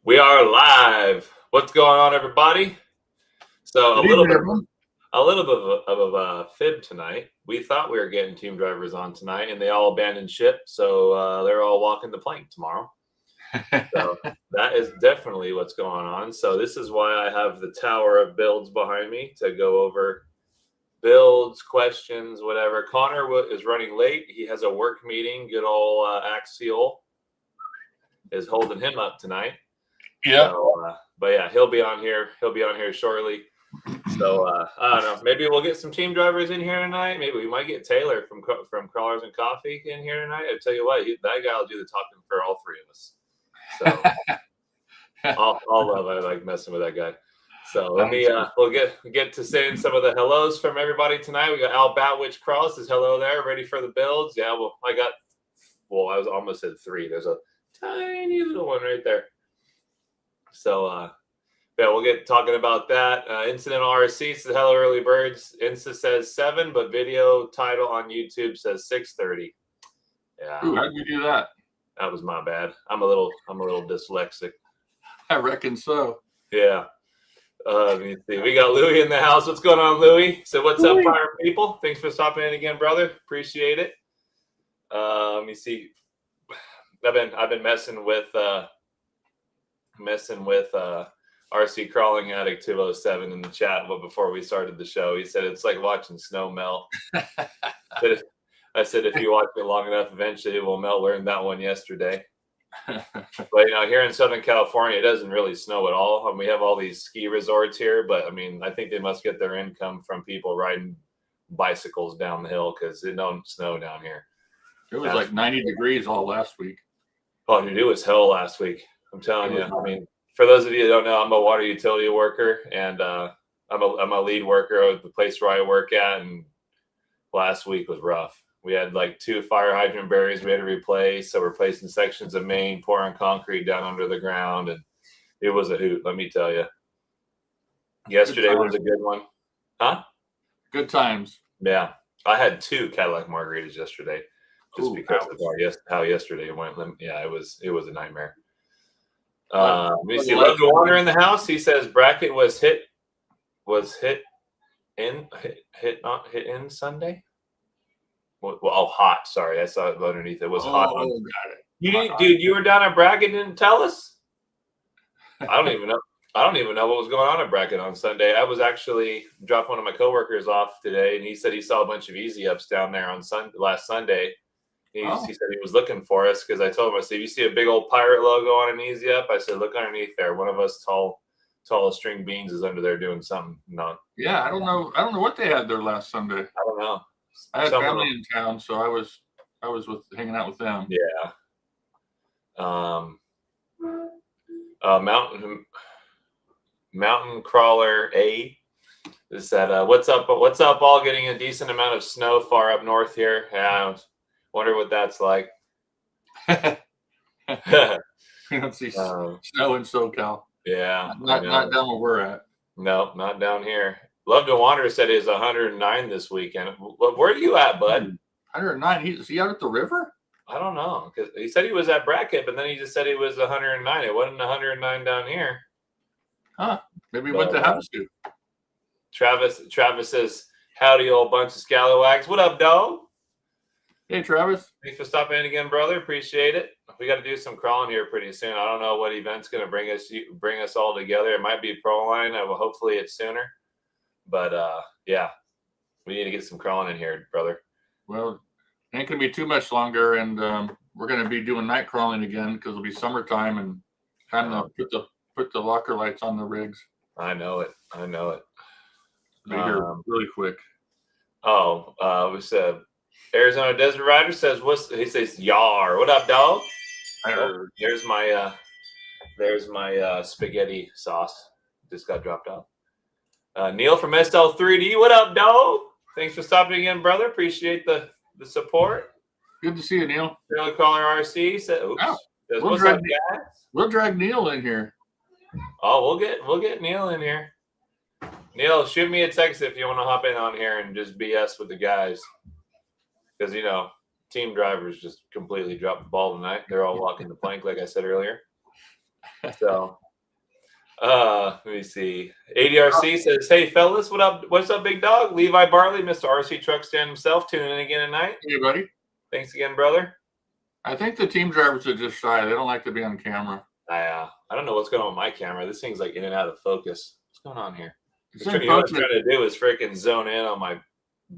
We are live. What's going on, everybody? So Good evening, everyone. a little bit of a fib tonight. We thought we were getting team drivers on tonight, and they all abandoned ship. So they're all walking the plank tomorrow. So that is definitely what's going on. So this is why I have the tower of builds behind me to go over builds, questions, whatever. Connor is running late. He has a work meeting. Good old Axial is holding him up tonight. Yeah. So, but yeah, he'll be on here. He'll be on here shortly. So I don't know. Maybe we'll get some team drivers in here tonight. Maybe we might get Taylor from Crawlers and Coffee in here tonight. I tell you what, that guy will do the talking for all three of us. So all love. I like messing with that guy. So let me. We'll get to saying some of the hellos from everybody tonight. We got Al Batwitch Crawl says hello there, ready for the builds. Yeah, well, I was almost at 3. There's a tiny little one right there. So yeah, we'll get talking about that. Incidental RC says hello, early birds. Insta says 7, but video title on YouTube says 6:30. Yeah. Ooh, how did you do that? That was my bad. I'm a little dyslexic. I reckon so. Yeah. Let me see. We got Louie in the house. What's going on, Louie? So what's up, fire people? Thanks for stopping in again, brother. Appreciate it. Let me see. I've been messing with RC Crawling Addict 207 in the chat. But before we started the show, he said it's like watching snow melt. I said if you watch it long enough, eventually it will melt. Learned that one yesterday. But here in Southern California, it doesn't really snow at all. We have all these ski resorts here, but I think they must get their income from people riding bicycles down the hill because it don't snow down here. It was like 90 degrees all last week. Oh, dude, it was hell last week. I'm telling you. For those of you that don't know, I'm a water utility worker, and I'm a lead worker at the place where I work at. And last week was rough. We had like 2 fire hydrant barriers we had to replace. So we're replacing sections of main, pouring concrete down under the ground, and it was a hoot. Let me tell you. Yesterday was a good one, huh? Good times. Yeah, I had 2 Cadillac margaritas yesterday, just because of how yesterday went. Yeah, it was a nightmare. We see Love to Wander in the house. He says bracket was hit in Sunday. Well, hot. Sorry, I saw it underneath. It was hot. Got it. Dude, you were down at bracket and didn't tell us. I don't even know. I don't even know what was going on at bracket on Sunday. I was actually dropped one of my coworkers off today, and he said he saw a bunch of easy ups down there on last Sunday. He said he was looking for us because I told him, I said, you see a big old pirate logo on an easy up? I said, look underneath there. One of us tallest string beans is under there doing something. No. Yeah, I don't know what they had there last Sunday. I don't know. I had family in town, so I was hanging out with them. Yeah. Mountain Crawler A is that what's up all getting a decent amount of snow far up north here. Yeah, wonder what that's like. We don't see snow in SoCal. Yeah. Not down where we're at. No, not down here. Love to Wander said it's 109 this weekend. Where are you at, bud? 109. Is he out at the river? I don't know, because he said he was at bracket, but then he just said he was 109. It wasn't 109 down here. Huh? Maybe he went to Havasu. Travis says, howdy, old bunch of scallywags. What up, dog? Hey, Travis. Thanks for stopping in again, brother. Appreciate it. We got to do some crawling here pretty soon. I don't know what event's going to bring us all together. It might be Pro Line. Hopefully it's sooner. But yeah, we need to get some crawling in here, brother. Well, it ain't gonna be too much longer, and we're gonna be doing night crawling again because it'll be summertime and time to put the locker lights on the rigs. I know it. Be here really quick. We said Arizona Desert Rider says he says yar. What up, dog? There's my spaghetti sauce. Just got dropped off. Neil from SL3D, what up, dog? Thanks for stopping again, brother. Appreciate the support. Good to see you, Neil. Trailer Caller RC said, "Oops." Says, We'll drag Neil in here. Oh, we'll get Neil in here. Neil, shoot me a text if you want to hop in on here and just BS with the guys, because team drivers just completely dropped the ball tonight. They're all walking the plank, like I said earlier. So, let me see. ADRC says, "Hey fellas, what up? What's up, big dog? Levi Barley, Mr. RC Truck Stand himself, tuning in again tonight. Hey, buddy. Thanks again, brother. I think the team drivers are just shy. They don't like to be on camera. I don't know what's going on with my camera. This thing's like in and out of focus. What's going on here? It's What I'm trying to do is freaking zone in on my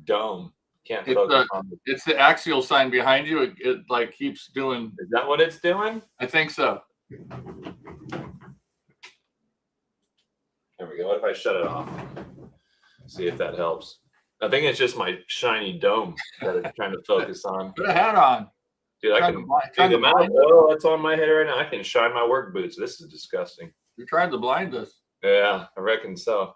dome. Can't focus on it. It's the axial sign behind you. It like keeps doing. Is that what it's doing? I think so. There we go. What if I shut it off? See if that helps. I think it's just my shiny dome that it's trying to focus on. Put a hat on. Dude, I can see the amount of oil that's on my head right now. I can shine my work boots. This is disgusting. You tried to blind us. Yeah, I reckon so.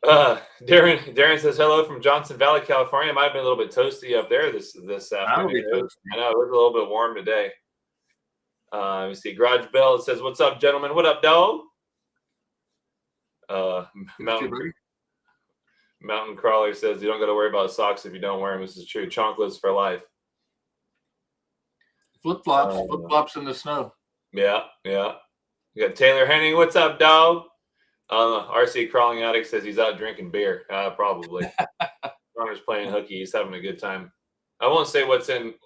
Darren says hello from Johnson Valley, California. It might have been a little bit toasty up there this afternoon. I know it was a little bit warm today. Let me see. Garage Bill says, "What's up, gentlemen? What up, dog?" Mountain Crawler says, "You don't got to worry about socks if you don't wear them." This is true. Chonkless for life. Flip-flops in the snow. Yeah. You got Taylor Henning. What's up, dog? RC Crawling Addict says he's out drinking beer. Probably. Connor's playing hooky. He's having a good time. I won't say what's in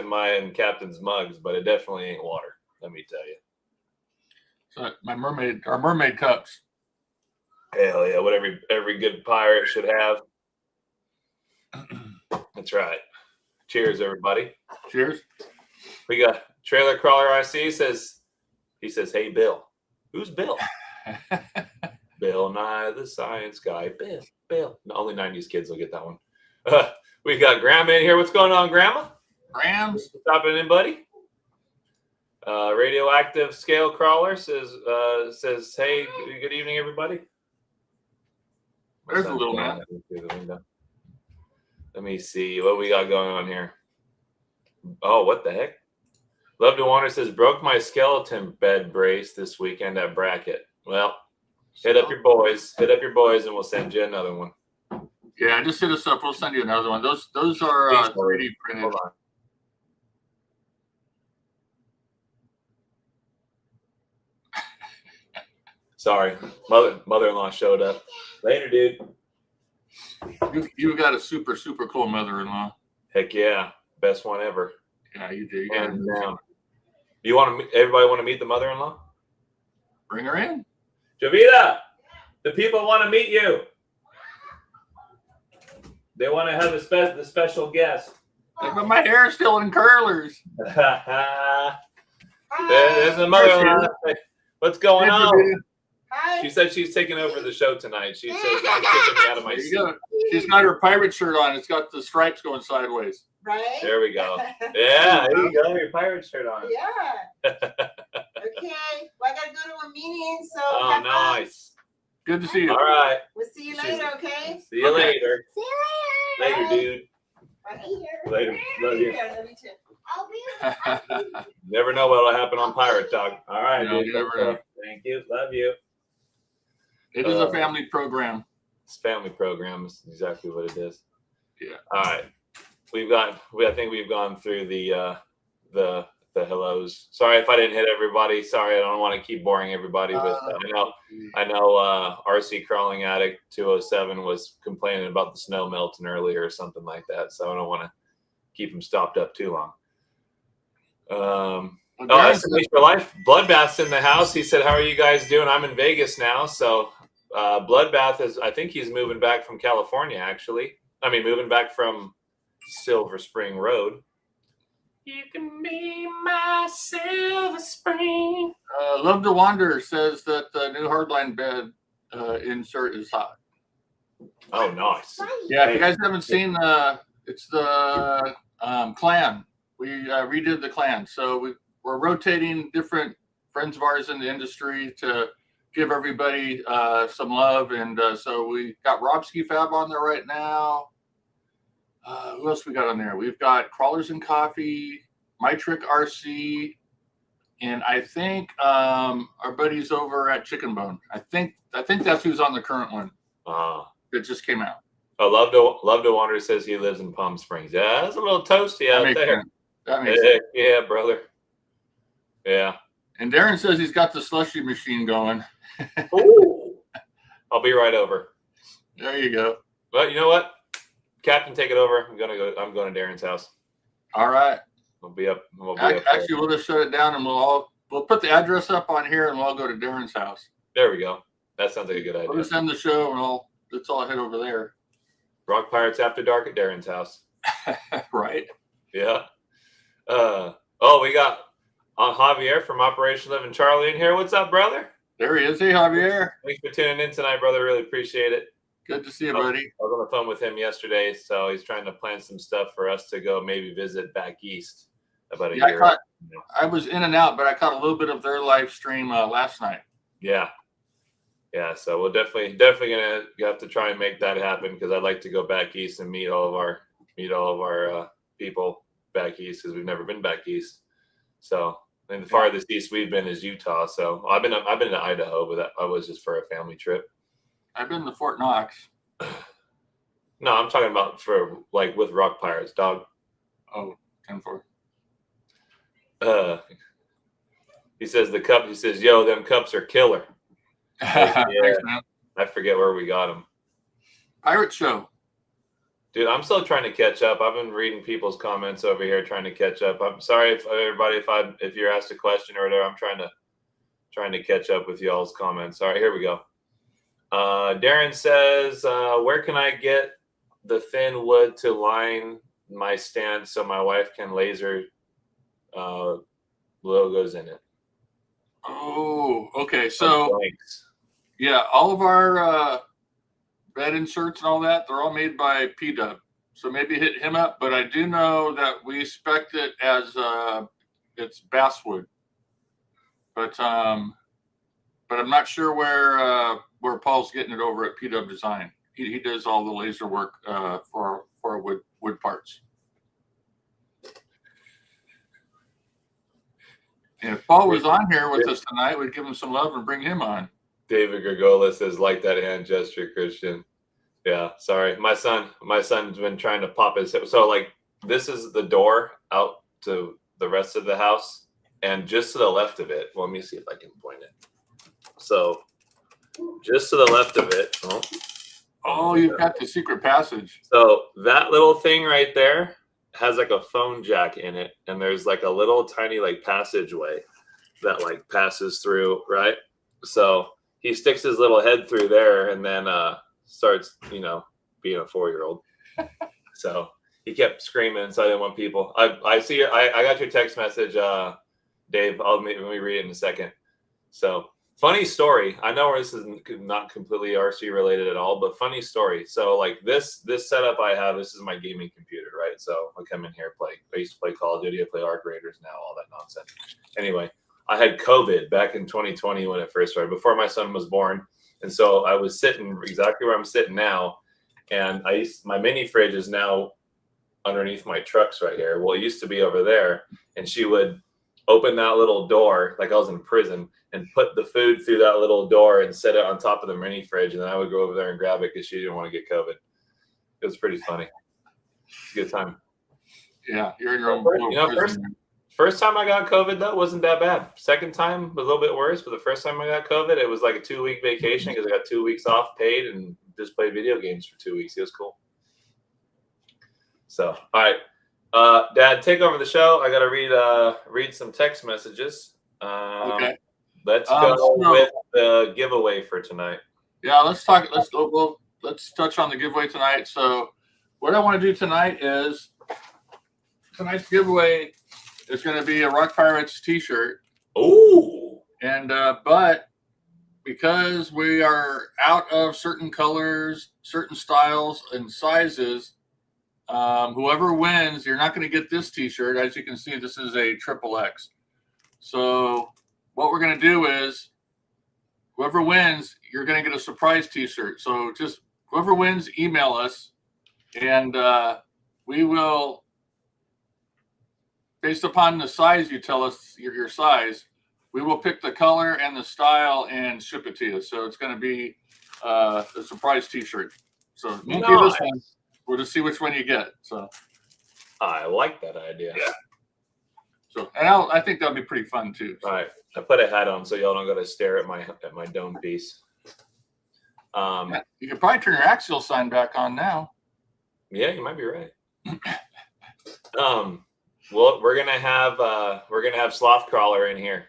my and Captain's mugs, but it definitely ain't water. Let me tell you. So our mermaid cups. Hell yeah! What every good pirate should have. That's right. Cheers, everybody. Cheers. We got Trailer Crawler RC says, "Hey, Bill." Who's Bill? Bill Nye the Science Guy. Bill. Only 90s kids will get that one. We got Grandma in here. What's going on, Grandma? Grams. Stopping in, buddy. Radioactive Scale Crawler says, "Hey, good evening, everybody." There's a little man. Let me see what we got going on here. Oh, what the heck? Love to Wander says, "Broke my skeleton bed brace this weekend at Bracket." Well, hit up your boys, and we'll send you another one. Yeah, just hit us up. We'll send you another one. Those are 3D printed. Hold on. Sorry, mother-in-law showed up. Later, dude. You got a super cool mother-in-law. Heck yeah, best one ever. Yeah, you do. And you want to? Everybody want to meet the mother-in-law? Bring her in. Javita, the people want to meet you. They want to have the special guest. But my hair is still in curlers. There's the mother-in-law. What's going on? Hi. She said she's taking over the show tonight. She says she's kicking me out of my seat. She's got her pirate shirt on. It's got the stripes going sideways. Right? There we go. Yeah, there you go. Your pirate shirt on. Yeah. Okay. Well, I got to go to a meeting, so. Oh, nice. Good to see you. All right. We'll see you later, okay? See you later. See you later. Later, dude. Later. Love you. Love you too. Never know what'll happen on Pirate Talk. All right, No, dude. you never know. Thank you. Love you. It is a family program. It's a family program. It's exactly what it is. Yeah. All right. I think we've gone through the hellos. Sorry if I didn't hit everybody. Sorry, I don't want to keep boring everybody with I know RC Crawling Addict 207 was complaining about the snow melting earlier or something like that. So I don't want to keep him stopped up too long. SMH for Life. Bloodbath's in the house. He said, "How are you guys doing?" I'm in Vegas now. So Bloodbath I think he's moving back from California, actually. I mean, moving back from Silver Spring Road. You can be my Silver Spring. Love to Wander says that the new hardline bed insert is hot. Oh, nice. Yeah, if you guys haven't seen it's the clan. We redid the clan. So we're rotating different friends of ours in the industry to give everybody some love. And so we got Robski Fab on there right now. Who else we got on there? We've got Crawlers and Coffee, My Trick RC, and I think our buddies over at Chicken Bone. I think that's who's on the current one that just came out. Oh, Love to Wander says he lives in Palm Springs. Yeah, that's a little toasty out there. That makes sense. Yeah, brother. Yeah. And Darren says he's got the slushy machine going. Ooh. I'll be right over. There you go. But you know what? Captain, take it over. I'm going to Darren's house. All right. We'll be up. Actually, we'll just shut it down and we'll put the address up on here and we'll all go to Darren's house. There we go. That sounds like a good idea. We'll just end the show and let's all head over there. Rock Pirates After Dark at Darren's house. Right. Yeah. We got Javier from Operation Living Charlie in here. What's up, brother? There he is. Hey, Javier. Thanks for tuning in tonight, brother. Really appreciate it. Good to see you, buddy. I was on the phone with him yesterday, so he's trying to plan some stuff for us to go maybe visit back east about a year. I was in and out, but I caught a little bit of their live stream last night. Yeah. So we'll definitely gonna have to try and make that happen because I'd like to go back east and meet all of our people back east because we've never been back east. So and the farthest east we've been is Utah. So I've been to Idaho, but that was just for a family trip. I've been to Fort Knox. No, I'm talking about for like with Rock Pirates, dog. Oh, 10-4. He says the cup. He says, "Yo, them cups are killer." Thanks, man. I forget where we got them. Pirate Show. Dude, I'm still trying to catch up. I've been reading people's comments over here, trying to catch up. I'm sorry if everybody, if you're asked a question or whatever, I'm trying to catch up with y'all's comments. All right, here we go. Darren says, where can I get the thin wood to line my stand so my wife can laser logos in it? Oh, okay. So, thanks. Yeah, all of our bed inserts and all that, they're all made by P-Dub. So maybe hit him up. But I do know that we spec'd it as it's basswood. But I'm not sure where Paul's getting it over at P-Dub Design. He does all the laser work for our wood parts. And if Paul was on here with us tonight, we'd give him some love and bring him on. David Gregola says, like that hand gesture, Christian. Yeah, sorry. My son's been trying to pop his hip. So like this is the door out to the rest of the house. And just to the left of it, well, let me see if I can point it. So just to the left of it. Oh, you've got the secret passage. So that little thing right there has like a phone jack in it. And there's like a little tiny like passageway that like passes through, right? So he sticks his little head through there and then starts, being a 4-year-old. So he kept screaming. So I didn't want people. I see. I got your text message, Dave. Let me read it in a second. So funny story. I know this is not completely RC related at all, but funny story. So like this setup I have, this is my gaming computer, right? So I come in here, play. I used to play Call of Duty. I play Arc Raiders now, all that nonsense. Anyway. I had COVID back in 2020 when it first started, before my son was born. And so I was sitting exactly where I'm sitting now. And my mini fridge is now underneath my trucks right here. Well, it used to be over there. And she would open that little door, like I was in prison, and put the food through that little door and set it on top of the mini fridge. And then I would go over there and grab it because she didn't want to get COVID. It was pretty funny. It's a good time. Yeah, you're in your own First time I got COVID, though, wasn't that bad. Second time was a little bit worse, but the first time I got COVID, it was like a 2-week vacation because I got 2 weeks off paid and just played video games for 2 weeks. It was cool. So, all right. Dad, take over the show. I got to read some text messages. Okay. Let's go with the giveaway for tonight. Yeah, let's touch on the giveaway tonight. So what I want to do tonight is tonight's giveaway is going to be a Rock Pirates t-shirt. Ooh. And but because we are out of certain colors, certain styles and sizes, whoever wins, you're not going to get this t-shirt. As you can see, this is a XXX. So what we're going to do is whoever wins, you're going to get a surprise t-shirt. So just whoever wins, email us and we will, based upon the size you tell us your size, we will pick the color and the style and ship it to you. So it's going to be a surprise t-shirt. So won't be this one. We'll just see which one you get. So I like that idea. Yeah. So, and I think that'll be pretty fun too. So. All right, I put a hat on so y'all don't go to stare at my dome piece. Yeah, you could probably turn your axial sign back on now. Yeah, you might be right. Well, we're gonna have Sloth Crawler in here.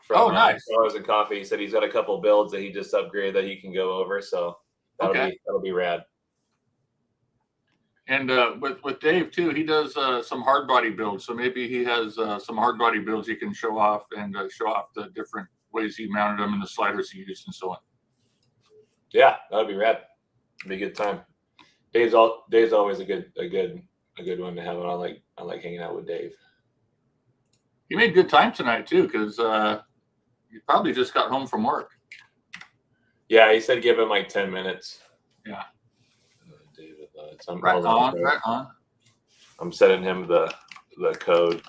From, Nice. Crawlers and Coffee. He said he's got a couple builds that he just upgraded that he can go over, so that'll be rad. And with Dave too, he does some hard body builds. So maybe he has some hard body builds he can show off and show off the different ways he mounted them and the sliders he used and so on. Yeah, that'd be rad. It'd be a good time. Dave's always a good one to have. I like hanging out with Dave. He made good time tonight too, because he probably just got home from work. Yeah, he said give him like 10 minutes. Yeah. David, Right on. I'm sending him the code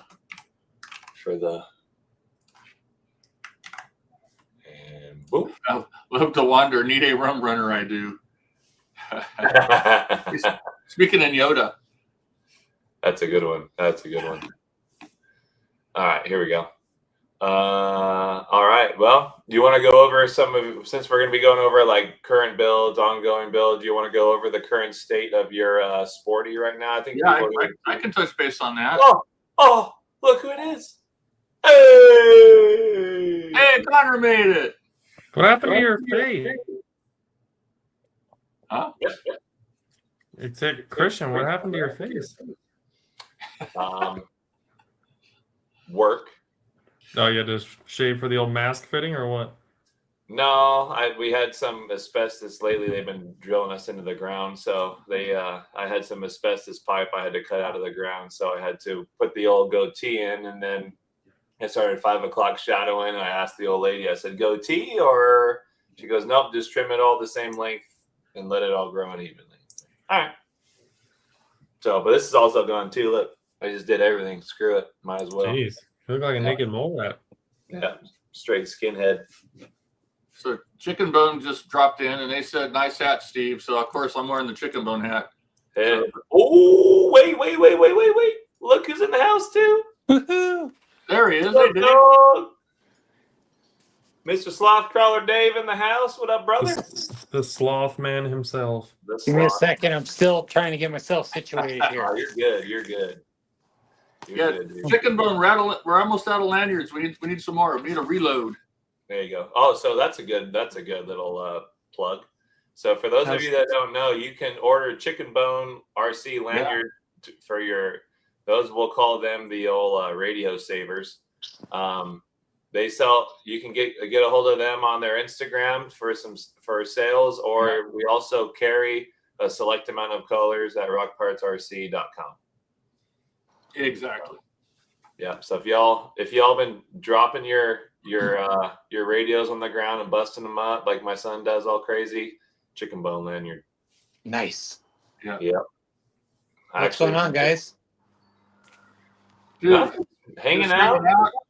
for the and boom. I love to wander. Need a rum runner. I do. Speaking in Yoda. That's a good one. All right, here we go. All right. Well, do you want to go over since we're going to be going over like current builds, ongoing builds, do you want to go over the current state of your Sporty right now? I think I can touch base on that. Oh, look who it is. Hey, Connor made it. What happened to your face? Huh? It's a Christian. What happened to your face? Work. Oh, you had to shave for the old mask fitting or what? No, we had some asbestos lately. They've been drilling us into the ground, so I had some asbestos pipe I had to cut out of the ground, so I had to put the old goatee in, and then I started 5 o'clock shadowing. And I asked the old lady, I said, goatee, or she goes, nope, just trim it all the same length and let it all grow in evenly. All right. So, but this is also gone too. Look, I just did everything. Screw it. Might as well. Jeez, you look like a naked mole rat. Yeah, straight skinhead. So Chicken Bone just dropped in, and they said, "Nice hat, Steve." So of course I'm wearing the Chicken Bone hat. And, oh, wait! Look who's in the house too. Woohoo! There he is. What's Hey, up, dog? Mr. Sloth Crawler Dave in the house. What up, brother? The sloth man himself. Give me a second. I'm still trying to get myself situated here. Oh, you're good. You're good, dude. Chicken Bone rattle. We're almost out of lanyards. We need some more. We need a reload. There you go. Oh, so that's a good little plug. So for those of you that don't know, you can order Chicken Bone RC lanyard for those, we'll call them the old radio savers. They sell. You can get a hold of them on their Instagram for sales, or we also carry a select amount of colors at rockpartsrc.com. Exactly. Yeah. So if y'all been dropping your radios on the ground and busting them up like my son does all crazy, Chicken Bone lanyard. Nice. Yeah. What's going on, guys? Dude, hanging out.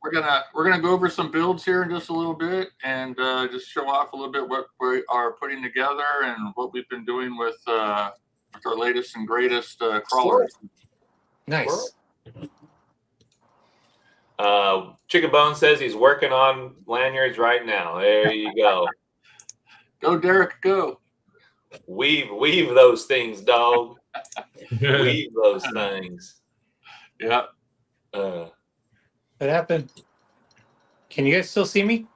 We're gonna go over some builds here in just a little bit, and just show off a little bit what we are putting together and what we've been doing with our latest and greatest crawlers. Nice. Chicken Bone says he's working on lanyards right now. There you go. Go, Derek, go. Weave those things, dog. Weave those things. Yeah. What happened? Can you guys still see me?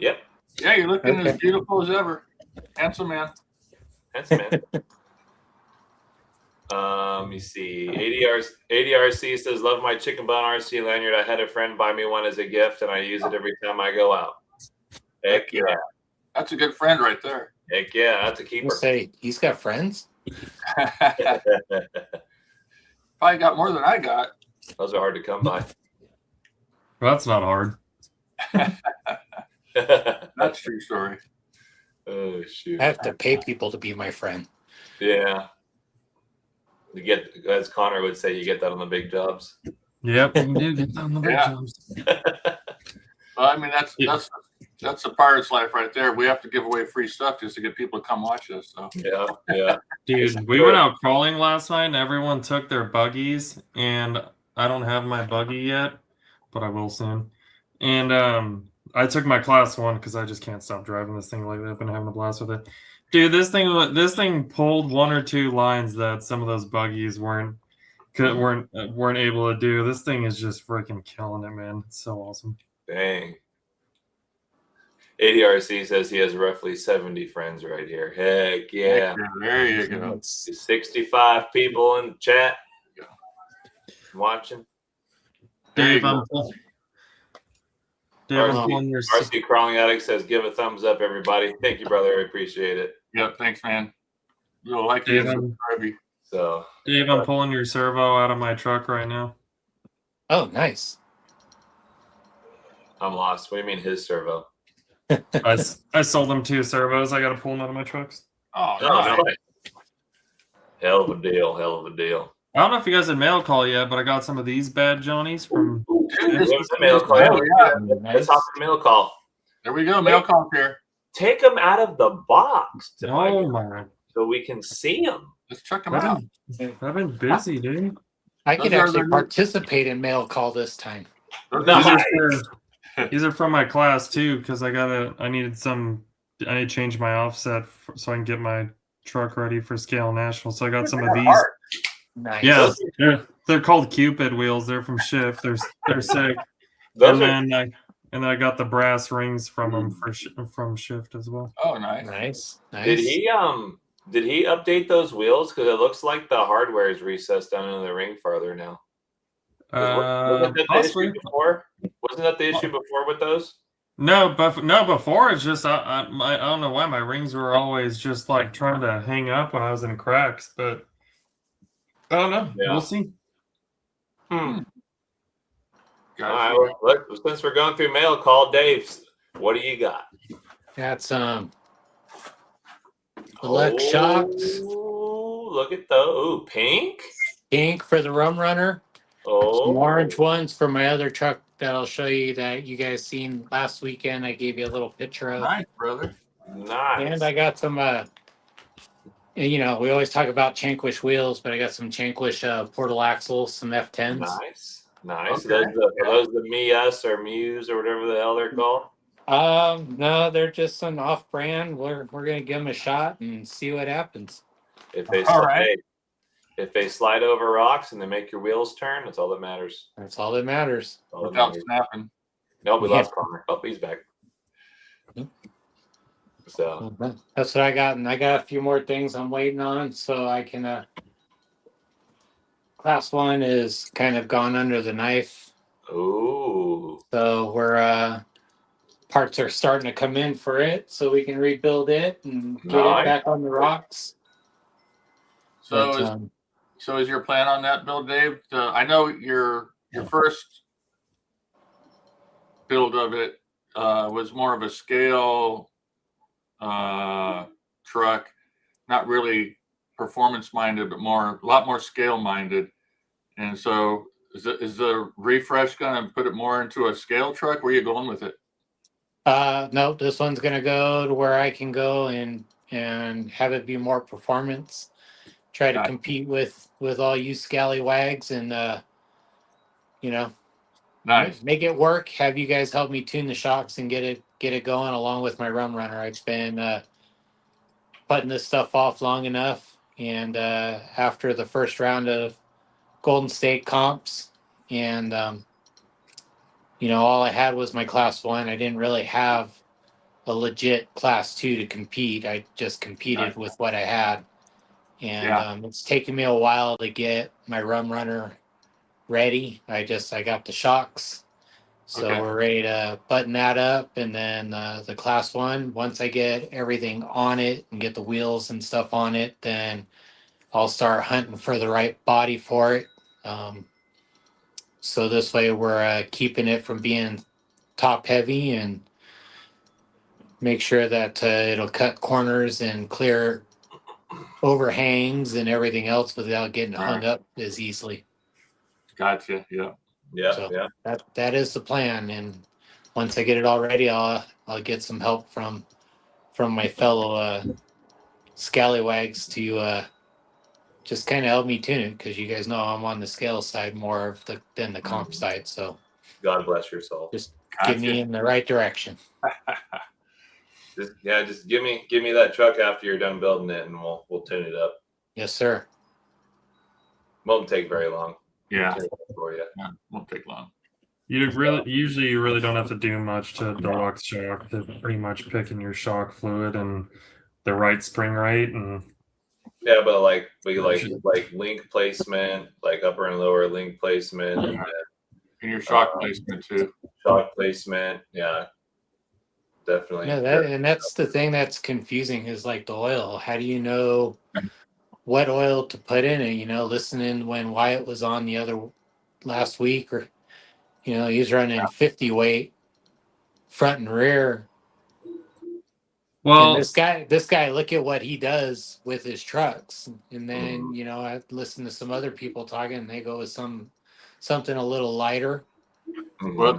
Yep. Yeah, you're looking as beautiful as ever. Handsome man. Handsome man. Let me see. ADRC says, love my Chicken Bone RC lanyard. I had a friend buy me one as a gift, and I use it every time I go out. Heck yeah. That's a good friend right there. Heck yeah. That's a keeper. Say, he's got friends? Probably got more than I got. Those are hard to come by. Well, that's not hard. That's a true story. Oh, shoot. I have to pay people to be my friend. Yeah. You get, as Connor would say, you get that on the big jobs. Yep, you do get that on the big jobs. Well, I mean, that's a pirate's life right there. We have to give away free stuff just to get people to come watch us. So. Yeah. Dude, we went out crawling last night and everyone took their buggies, and I don't have my buggy yet. but I will soon. And I took my class 1 because I just can't stop driving this thing lately. I've been having a blast with it. Dude, this thing pulled 1 or 2 lines that some of those buggies weren't able to do. This thing is just freaking killing it, man. It's so awesome. Dang. ADRC says he has roughly 70 friends right here. Heck yeah. There you go. 65 people in the chat watching. Dave, I'm pulling your. RC Crawling Addict says, give a thumbs up, everybody. Thank you, brother. I appreciate it. Yeah, thanks, man. You'll like Dave, it. So, Dave, I'm pulling your servo out of my truck right now. Oh, nice. I'm lost. What do you mean his servo? I sold him 2 servos. I got to pull them out of my trucks. Oh, Oh, nice. hell of a deal. Hell of a deal. I don't know if you guys had mail call yet, but I got some of these bad Johnnies from. There's a mail call. Let's hop in mail call. There we go. Mail call here. Take them out of the box Oh my! so we can see them. Let's check them out. I've been busy, dude. I could Those are actually the- participate in mail call this time. These are from my class too, because I need to change my offset so I can get my truck ready for Scale National. So I got some of these. Nice. Yeah, they're called Cupid wheels. They're from Shift. They're sick. Those and are, then I got the brass rings from them from Shift as well. Oh, nice. Nice. did he update those wheels? Because it looks like the hardware is recessed down into the ring farther now. Wasn't that the Possibly. issue before? Wasn't that the issue before with those? No, before it's just I don't know why my rings were always just like trying to hang up when I was in cracks, but I don't know. Yeah. We'll see. All Gotcha. right, well, since we're going through mail call, Dave, what do you got? Got some Lex shocks. Look at those. Ooh, pink. Pink for the rum runner. Oh, Some orange ones for my other truck that I'll show you that you guys seen last weekend. I gave you a little picture of. Nice, brother. nice. And I got some, we always talk about Chankwish wheels, but I got some Chankwish portal axles, some F10s. Nice. Okay. Are those the Me-Us or Muse or whatever the hell they're called? No, they're just some off-brand. We're gonna give them a shot and see what happens. If they All slide, right. if they slide over rocks and they make your wheels turn, that's all that matters. That's all that matters. All that Without matters. snapping. No, we Yeah. lost Connor. Oh, he's back. Mhm. So That's what I got, and I got a few more things I'm waiting on, so I can. Class 1 is kind of gone under the knife, ooh. so we're parts are starting to come in for it, so we can rebuild it and get Nice. it back on the rocks. So But, is So is your plan on that build, Dave? I know your first build of it was more of a scale truck, not really performance minded, but a lot more scale minded. And so is the refresh going to put it more into a scale truck? Where are you going with it? no, this one's gonna go to where I can go and have it be more performance. Try to Gotcha. compete with all you scallywags and Nice. make it work. Have you guys help me tune the shocks and get it going along with my rum runner. I've been putting this stuff off long enough, and after the first round of Golden State comps, and all I had was my class 1. I didn't really have a legit class 2 to compete. I just competed Nice. with what I had. And Yeah. it's taken me a while to get my rum runner ready. I got the shocks. So Okay. we're ready to button that up. And then the class 1, once I get everything on it and get the wheels and stuff on it, then I'll start hunting for the right body for it. So this way we're keeping it from being top heavy and make sure that it'll cut corners and clear overhangs and everything else without getting hung up as easily. Gotcha. Yeah. Yeah, So yeah. that is the plan. And once I get it all ready, I'll get some help from my fellow scallywags to just kind of help me tune it, because you guys know I'm on the scale side more than the comp side. So God bless your soul. Just get me in the right direction. Just give me that truck after you're done building it, and we'll tune it up. Yes, sir. Won't take very long. Yeah. Tune it up for you. Yeah, won't take long. You really don't have to do much to deluxe shock. They're pretty much picking your shock fluid and the right spring rate, and Yeah, but like link placement, like upper and lower link placement, and And your shock placement too. shock placement. Yeah, definitely. Yeah, that's the thing that's confusing is like the oil. How do you know what oil to put in it? You know, listening when Wyatt was on the other last week, or he's running 50 weight front and rear. well, And this guy, look at what he does with his trucks. And then I listen to some other people talking, and they go with something a little lighter. Well,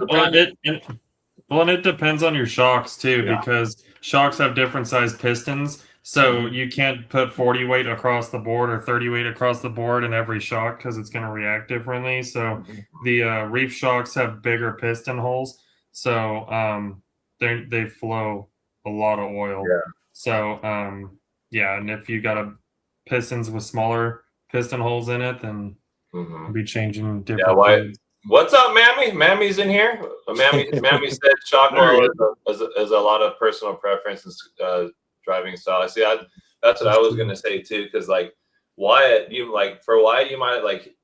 and it depends on your shocks too, because shocks have different size pistons. So you can't put 40 weight across the board or 30 weight across the board in every shock because it's going to react differently. So the reef shocks have bigger piston holes, so they flow a lot of oil. Yeah. So and if you got pistons with smaller piston holes in it, then you'll be changing different. Yeah, Wyatt. fluids. What's up, Mammy? Mammy's in here. Mammy said shock oil is a lot of personal preference and driving style. See, that's what I was gonna say too, because like Wyatt, you might like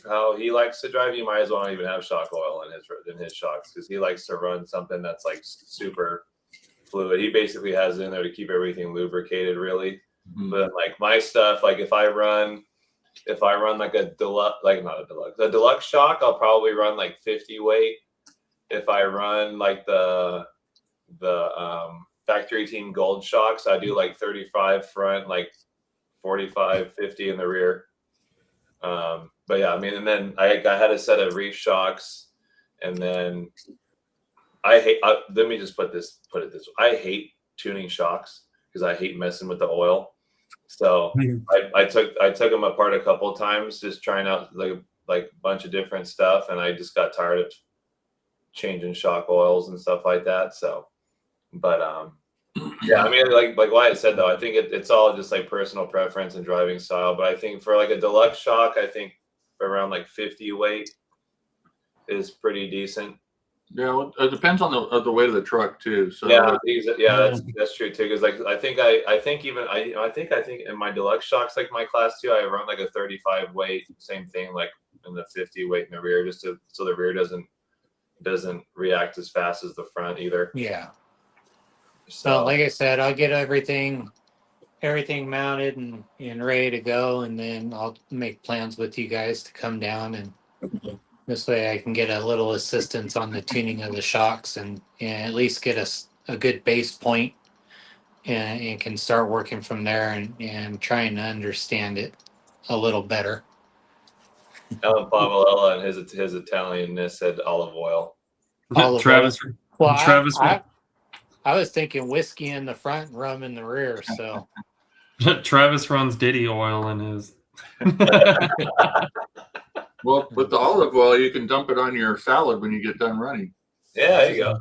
how he likes to drive. You might as well not even have shock oil in his shocks, because he likes to run something that's like super fluid. He basically has it in there to keep everything lubricated, really. But like my stuff, like if I run like a deluxe shock, I'll probably run like 50 weight. If I run like the factory team gold shocks, I do like 35 front, like 45, 50 in the rear. But yeah, I mean, and then I had a set of reef shocks, and then let me just put it this way. I hate tuning shocks because I hate messing with the oil. So I took them apart a couple of times, just trying out like a bunch of different stuff, and I just got tired of changing shock oils and stuff like that. So, but yeah, I mean, like Wyatt said though, I think it's all just like personal preference and driving style. But I think for like a deluxe shock, I think around like 50 weight is pretty decent. Yeah, well, it depends on the weight of the truck too. So that's true too. Because like I think in my deluxe shocks, like my class 2, I run like a 35 weight, same thing, like in the 50 weight in the rear, just so the rear doesn't react as fast as the front either. Yeah. So like I said, I'll get everything mounted and ready to go, and then I'll make plans with you guys to come down, and this way I can get a little assistance on the tuning of the shocks and at least get us a good base point, and can start working from there and trying to understand it a little better. Alan Pavolella and his Italianness said olive oil. Travis. Well, Travis. I was thinking whiskey in the front and rum in the rear. So Travis runs Diddy oil in his. Well, with the olive oil, you can dump it on your salad when you get done running. Yeah, there you go.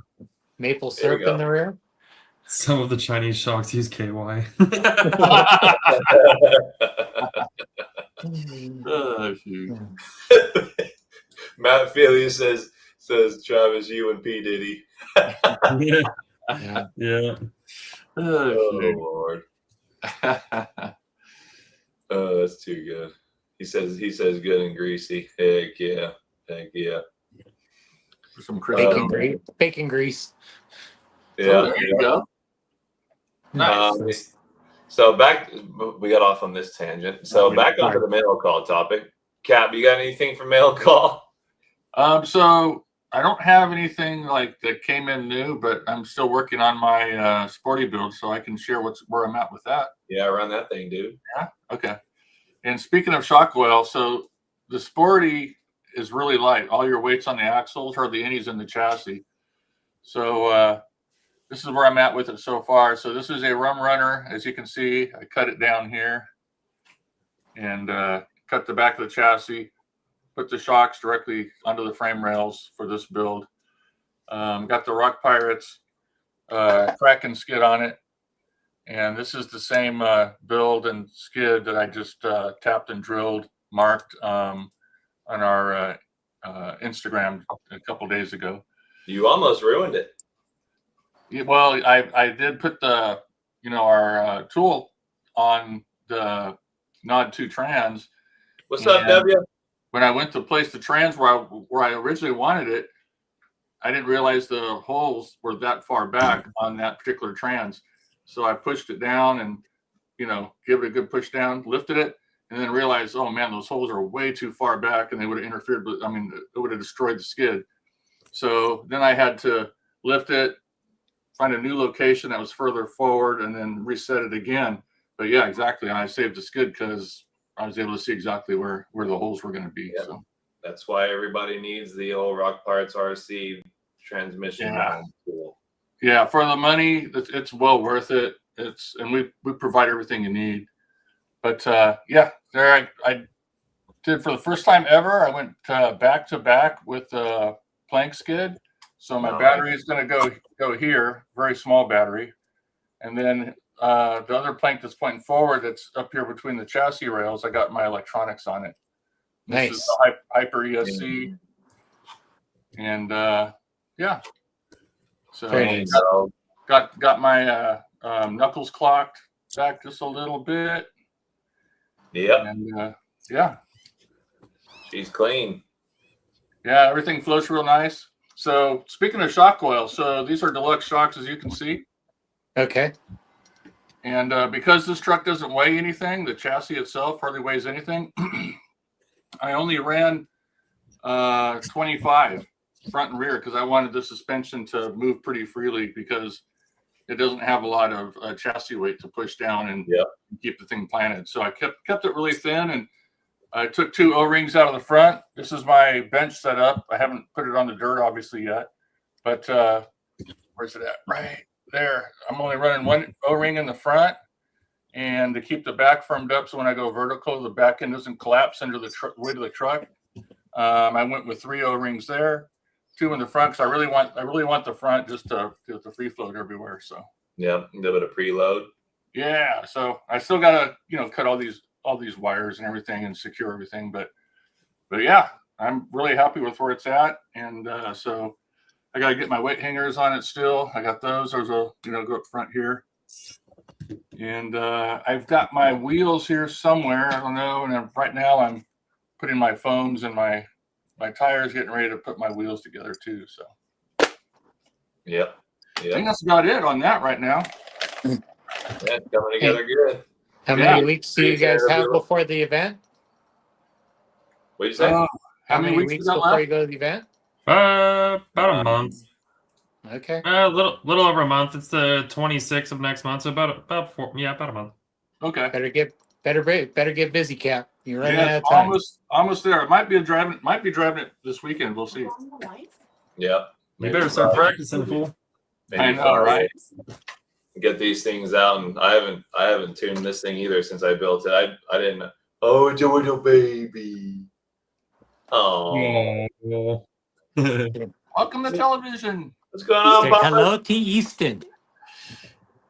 Maple syrup in the rear. Some of the Chinese shocks use KY. Oh, shoot. Matt Feely says Travis, you and P Diddy. Yeah. Oh Lord. Oh, that's too good. He says good and greasy. Heck yeah. Some bacon grease. Yeah. Oh, there you go. Nice. So we got off on this tangent. So back onto the mail call topic. Cap, you got anything for mail call? So I don't have anything like that came in new, but I'm still working on my Sporty build, so I can share where I'm at with that. Yeah, run that thing, dude. Yeah. Okay. And speaking of shock oil, so the Sporty is really light. All your weight's on the axles, hardly any's in the chassis. So this is where I'm at with it so far. So this is a rum runner. As you can see, I cut it down here and cut the back of the chassis. put the shocks directly onto the frame rails for this build. Got the Rock Pirates Kraken skid on it. And this is the same build and skid that I just tapped and drilled, marked on our Instagram a couple days ago. You almost ruined it. Yeah, well, I did put the our tool on the Nod 2 trans. What's up, W? When I went to place the trans where I originally wanted it, I didn't realize the holes were that far back on that particular trans. So I pushed it down and, give it a good push down, lifted it, and then realized, oh man, those holes are way too far back and they would have interfered with, it would have destroyed the skid. So then I had to lift it, find a new location that was further forward, and then reset it again. But yeah, exactly. I saved the skid because I was able to see exactly where the holes were going to be. Yeah. So that's why everybody needs the old Rock Pirates RC transmission tool. Yeah, for the money, it's well worth it. And we provide everything you need. But there I did for the first time ever. I went back to back with a plank skid. So my battery is going to go here, very small battery, and then the other plank that's pointing forward, that's up here between the chassis rails. I got my electronics on it. Nice. This is the Hyper ESC, and So Very nice. got my knuckles clocked back just a little bit. Yep. And She's clean. yeah, everything flows real nice. So speaking of shock coil, so these are deluxe shocks, as you can see. Okay. And because this truck doesn't weigh anything, the chassis itself hardly weighs anything. I only ran 25 front and rear because I wanted the suspension to move pretty freely because it doesn't have a lot of chassis weight to push down and keep the thing planted. So I kept it really thin, and I took 2 O-rings out of the front. This is my bench setup. I haven't put it on the dirt obviously yet, but where's it at? Right there. I'm only running 1 O-ring in the front, and to keep the back firmed up so when I go vertical, the back end doesn't collapse under the weight of the truck. I went with 3 O-rings there, 2 in the front because I really want the front just to free float everywhere. So yeah, a little bit of preload. Yeah, so I still gotta cut all these wires and everything and secure everything, but yeah, I'm really happy with where it's at, and so I gotta get my weight hangers on it still. I got those. There's a go up front here, and I've got my wheels here somewhere. I don't know, and right now I'm putting my foams and my tires, getting ready to put my wheels together too. So Yeah. I think that's about it on that right now. Yeah, coming together good. How many weeks do you guys have before the event? What did you say? How many weeks before you go to the event? About a month. Okay. A little over a month. It's the 26th of next month, so about a month. Okay. Better get busy, Cap. You're running out of time. Almost there. Might be driving it this weekend. We'll see. Yeah. You better start practicing, fool. Maybe I know, right? Get these things out, and I haven't tuned this thing either since I built it. I didn't. Oh, it's a little baby. Oh. Welcome to television. What's going on, Papa? Hello to Easton.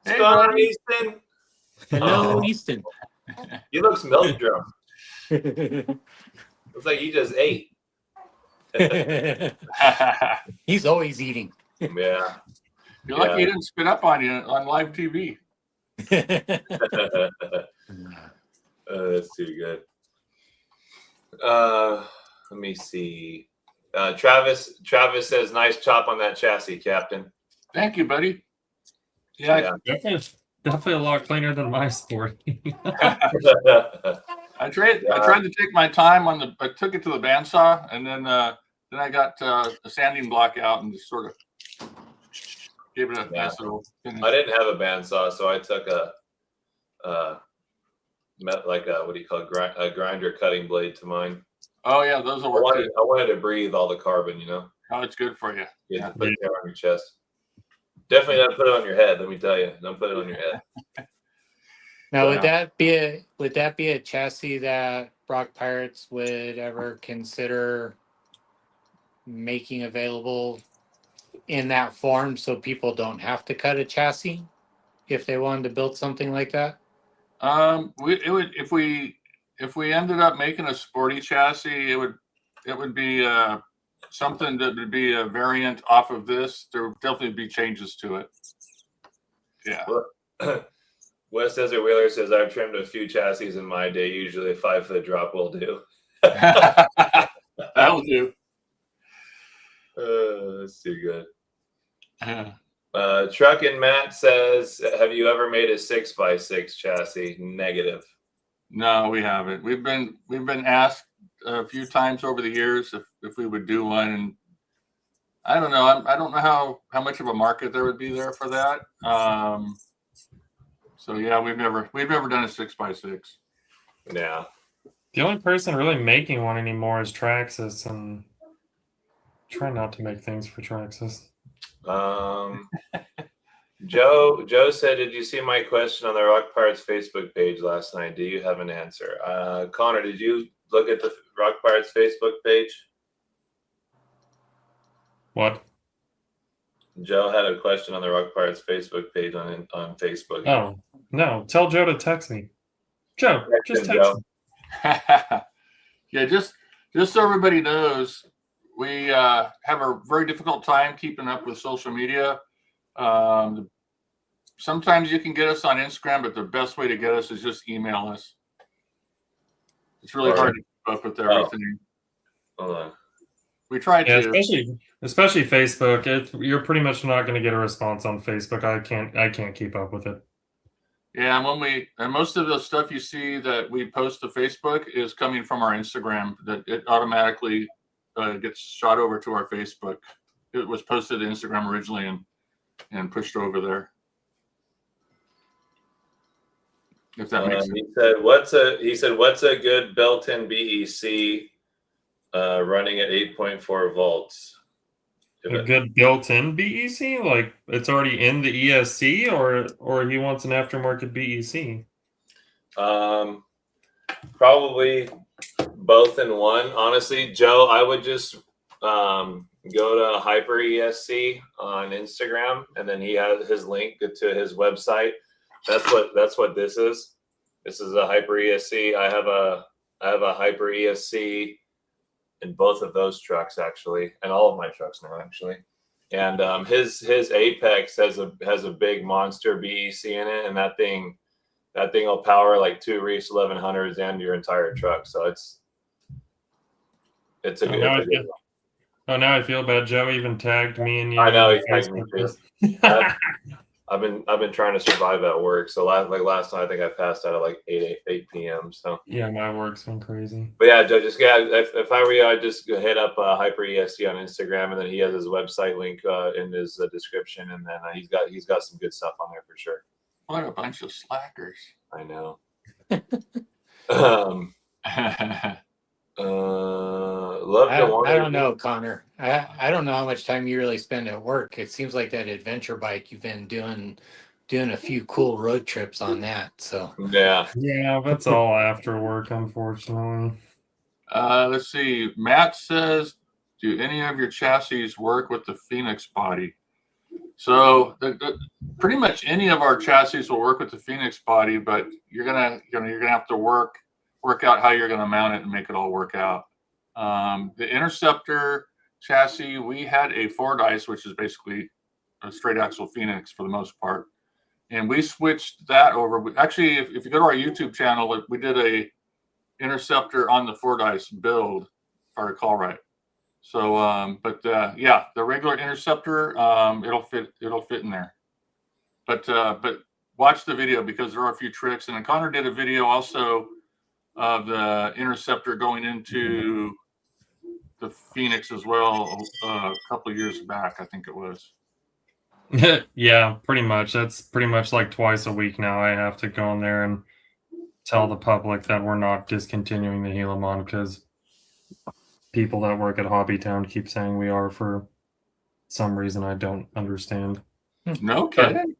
What's going on, Easton? Hello, Easton. He looks milk drunk. Looks like he just ate. He's always eating. Yeah. You're lucky he didn't spit up on you on live TV. That's too good. Let me see. Travis says, "Nice chop on that chassis, Captain." Thank you, buddy. Yeah. Definitely a lot cleaner than my Sporty. I tried to take my time on I took it to the bandsaw, and then I got a sanding block out and just sort of gave it a nice little finish. I didn't have a bandsaw, so I took a grinder cutting blade to mine. Oh yeah, those will work. I wanted to breathe all the carbon, Oh, it's good for you. Yeah, to put it on your chest. Definitely not put it on your head. Let me tell you, don't put it on your head. Now, would that be a chassis that Rock Pirates would ever consider making available in that form so people don't have to cut a chassis if they wanted to build something like that? It would if we ended up making a Sporty chassis, it would be something that would be a variant off of this. There would definitely be changes to it. Yeah. West Desert Wheeler says, I've trimmed a few chassis in my day. Usually a 5-foot drop will do. That'll do. That's too good. Truck and Matt says, have you ever made a 6x6 chassis? Negative. No, we haven't. We've been asked a few times over the years if we would do one, and I don't know. I don't know how much of a market there would be there for that. So yeah, we've never done a 6x6. Yeah. The only person really making one anymore is Traxxas, and try not to make things for Traxxas. Joe said, did you see my question on the Rock Pirates Facebook page last night? Do you have an answer? Connor, did you look at the Rock Pirates Facebook page? What? Joe had a question on the Rock Pirates Facebook page on Facebook. Oh, no. Tell Joe to text me. Joe, just text Joe. Yeah, just so everybody knows, we have a very difficult time keeping up with social media. Sometimes you can get us on Instagram, but the best way to get us is just email us. It's really hard to keep up with everything. Hold on. We try to, especially Facebook. You're pretty much not going to get a response on Facebook. I can't keep up with it. Yeah, and most of the stuff you see that we post to Facebook is coming from our Instagram. That it automatically gets shot over to our Facebook. It was posted to Instagram originally and pushed over there. If that makes sense. He said what's a good built-in BEC running at 8.4 volts? A good built-in BEC, like it's already in the ESC, or he wants an aftermarket BEC. Probably both in one. Honestly, Joe, I would just go to Hyper ESC on Instagram, and then he has his link to his website. That's what this is. This is a Hyper ESC. I have a Hyper ESC in both of those trucks, actually, and all of my trucks now, actually. And his Apex has a big monster BEC in it, and that thing will power like 2 Reefs 1100s and your entire truck. So it's a good. Now I feel bad. Joe even tagged me and you. I know he tagged me too. I've been trying to survive at work. So last night I think I passed out at like 8 p.m. So yeah, my work's been crazy. But yeah, Joe, if I were you, I'd just hit up Hyper ESC on Instagram, and then he has his website link in his description, and then he's got some good stuff on there for sure. What a bunch of slackers! I know. I don't know, Connor. I don't know how much time you really spend at work. It seems like that adventure bike you've been doing a few cool road trips on that. So yeah, that's all after work, unfortunately. Let's see. Matt says, do any of your chassis work with the Phoenix body? So pretty much any of our chassis will work with the Phoenix body, but you're gonna have to work out how you're gonna mount it and make it all work out. The Interceptor chassis, we had a Fordyce, which is basically a straight axle Phoenix for the most part, and we switched that over. Actually, if you go to our YouTube channel, we did a Interceptor on the Fordyce build, if I recall right. So, yeah, the regular Interceptor, it'll fit in there. But watch the video because there are a few tricks. And then Connor did a video also of the Interceptor going into the Phoenix as well a couple of years back, I think it was. Yeah, pretty much. That's pretty much like twice a week now. I have to go in there and tell the public that we're not discontinuing the Helamon because people that work at Hobbytown keep saying we are for some reason I don't understand. No kidding.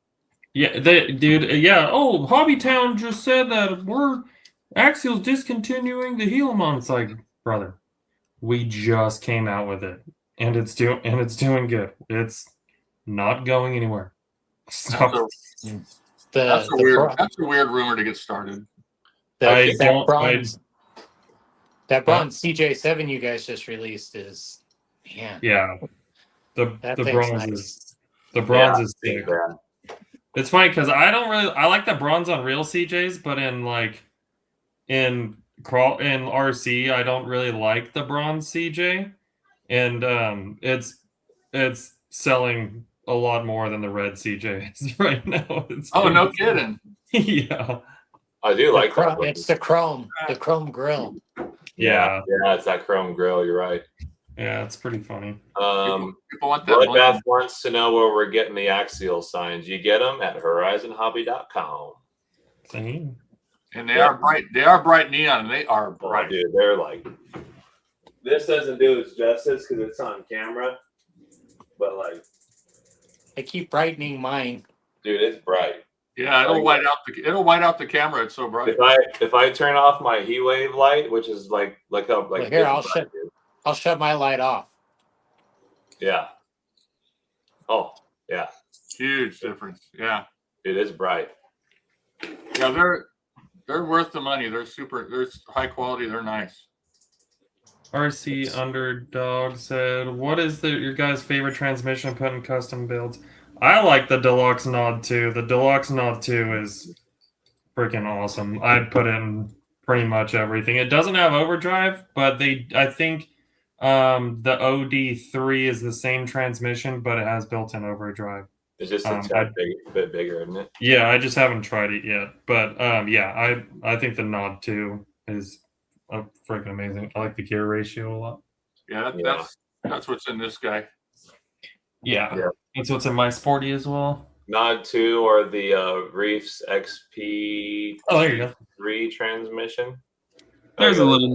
Yeah, dude. Yeah. Oh, Hobbytown just said that Axial's discontinuing the Helium. It's like, brother, we just came out with it, and it's doing good. It's not going anywhere. Stop. That's a weird rumor to get started. That bronze CJ7 you guys just released is, man. Yeah, the bronze is sick. Yeah. It's funny because I like the bronze on real CJs, but in RC I don't really like the bronze CJ, and it's selling a lot more than the red CJs right now. No kidding. Yeah, I do like that. It's the chrome grill. Yeah, it's that chrome grill. You're right. Yeah, it's pretty funny. People want that. Bloodbath wants to know where we're getting the axial signs. You get them at horizonhobby.com. Same. And they are bright. They are bright neon. And they are bright. Oh, dude, they're like. This doesn't do its justice because it's on camera, but like. I keep brightening mine. Dude, it's bright. Yeah, it'll white out the camera. It's so bright. If I turn off my heat wave light, which is like here, I'll shut my light off. Yeah. Oh, yeah. Huge difference. Yeah. It is bright. Yeah, they're worth the money. They're high quality. They're nice. RC Underdog said, "What is your guys' favorite transmission put in custom builds?" I like the Deluxe Nod 2. The Deluxe Nod 2 is freaking awesome. I'd put in pretty much everything. It doesn't have overdrive, but I think the OD3 is the same transmission, but it has built-in overdrive. It's just a bit bigger, isn't it? Yeah, I just haven't tried it yet. But yeah, I think the Nod 2 is freaking amazing. I like the gear ratio a lot. Yeah, that's what's in this guy. Yeah, that's what's in my Sporty as well. Nod 2 or the Reefs XP. Oh, there you go. 3 transmission. There's a little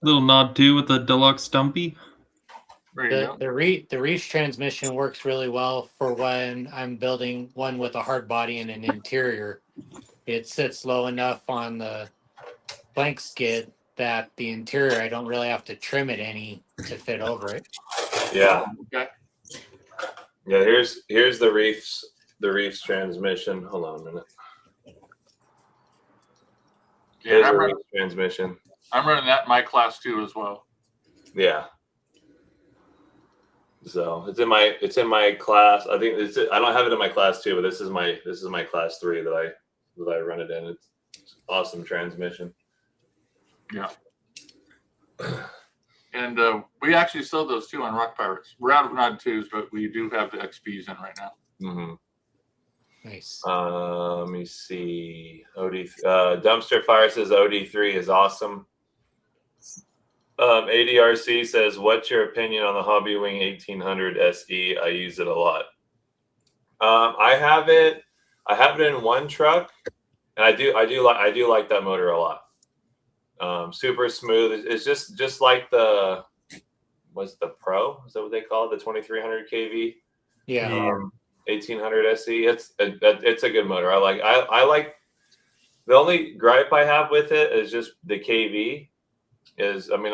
Nod 2 with the Deluxe Stumpy. The Reefs transmission works really well for when I'm building one with a hard body and an interior. It sits low enough on the blank skid that the interior, I don't really have to trim it any to fit over it. Yeah. Okay. Yeah, here's the Reefs transmission. Hold on a minute. Here's the Reefs transmission. I'm running that in my class 2 as well. Yeah. So it's in my class. I think I don't have it in my class 2, but this is my class 3 that I run it in. It's awesome transmission. Yeah. And we actually sold those too on Rock Pirates. We're out of Nod 2s, but we do have the XPs in right now. Mm-hmm. Nice. Let me see. Dumpster Fire says OD3 is awesome. ADRC says, "What's your opinion on the Hobby Wing 1800 SE? I use it a lot." I have it in one truck, and I do like that motor a lot. Super smooth. It's just like what's the Pro? Is that what they call it? The 2300 kV. Yeah. 1800 SE. It's a good motor. I like. The only gripe I have with it is just the kV. I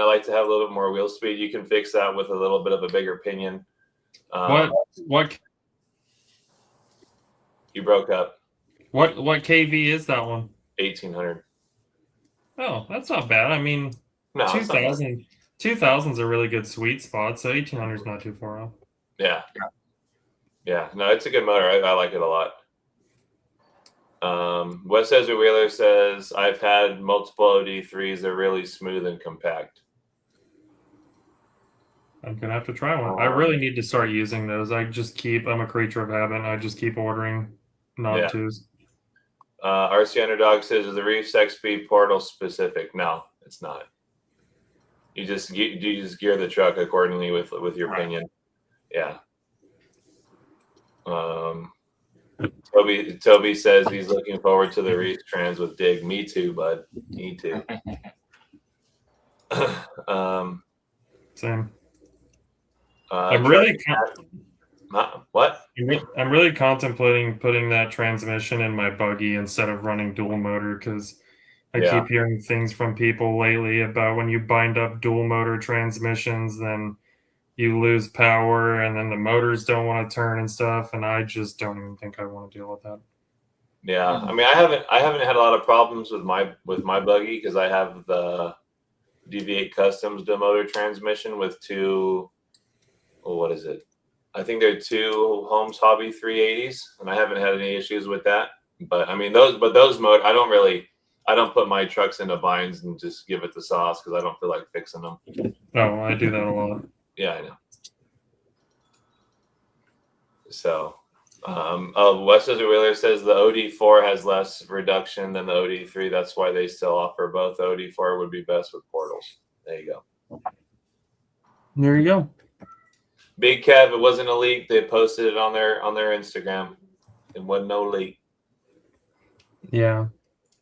like to have a little bit more wheel speed. You can fix that with a little bit of a bigger pinion. What? You broke up. What KV is that one? 1800. Oh, that's not bad. I mean, No, 2000's a really good sweet spot, so 1800's not too far off. Yeah. No, it's a good motor. I like it a lot. West Desert Wheeler says, "I've had multiple OD3s. They're really smooth and compact." I'm gonna have to try one. I really need to start using those. I'm a creature of habit. I just keep ordering Nod 2s. RC Underdog says, "Is the Reefs XP portal specific?" No, it's not. You just gear the truck accordingly with your pinion. Yeah. Toby says he's looking forward to the Reefs trans with Dig. Me too, bud. Me too. Same. I'm really contemplating putting that transmission in my buggy instead of running dual motor because I Yeah. keep hearing things from people lately about when you bind up dual motor transmissions, then you lose power, and then the motors don't want to turn and stuff. And I just don't even think I want to deal with that. Yeah, I mean, I haven't had a lot of problems with my buggy because I have the DV8 Customs dual motor transmission with two. Well, what is it? I think they're two Holmes Hobby 380s, and I haven't had any issues with that. But I mean, those mode, I don't put my trucks into binds and just give it the sauce because I don't feel like fixing them. Oh, I do that a lot. Yeah, I know. So, Westchester Wheeler says the OD4 has less reduction than the OD3. That's why they still offer both. OD4 would be best with portals. There you go. There you go. Big Kev, it wasn't a leak. They posted it on their Instagram. It wasn't no leak. Yeah,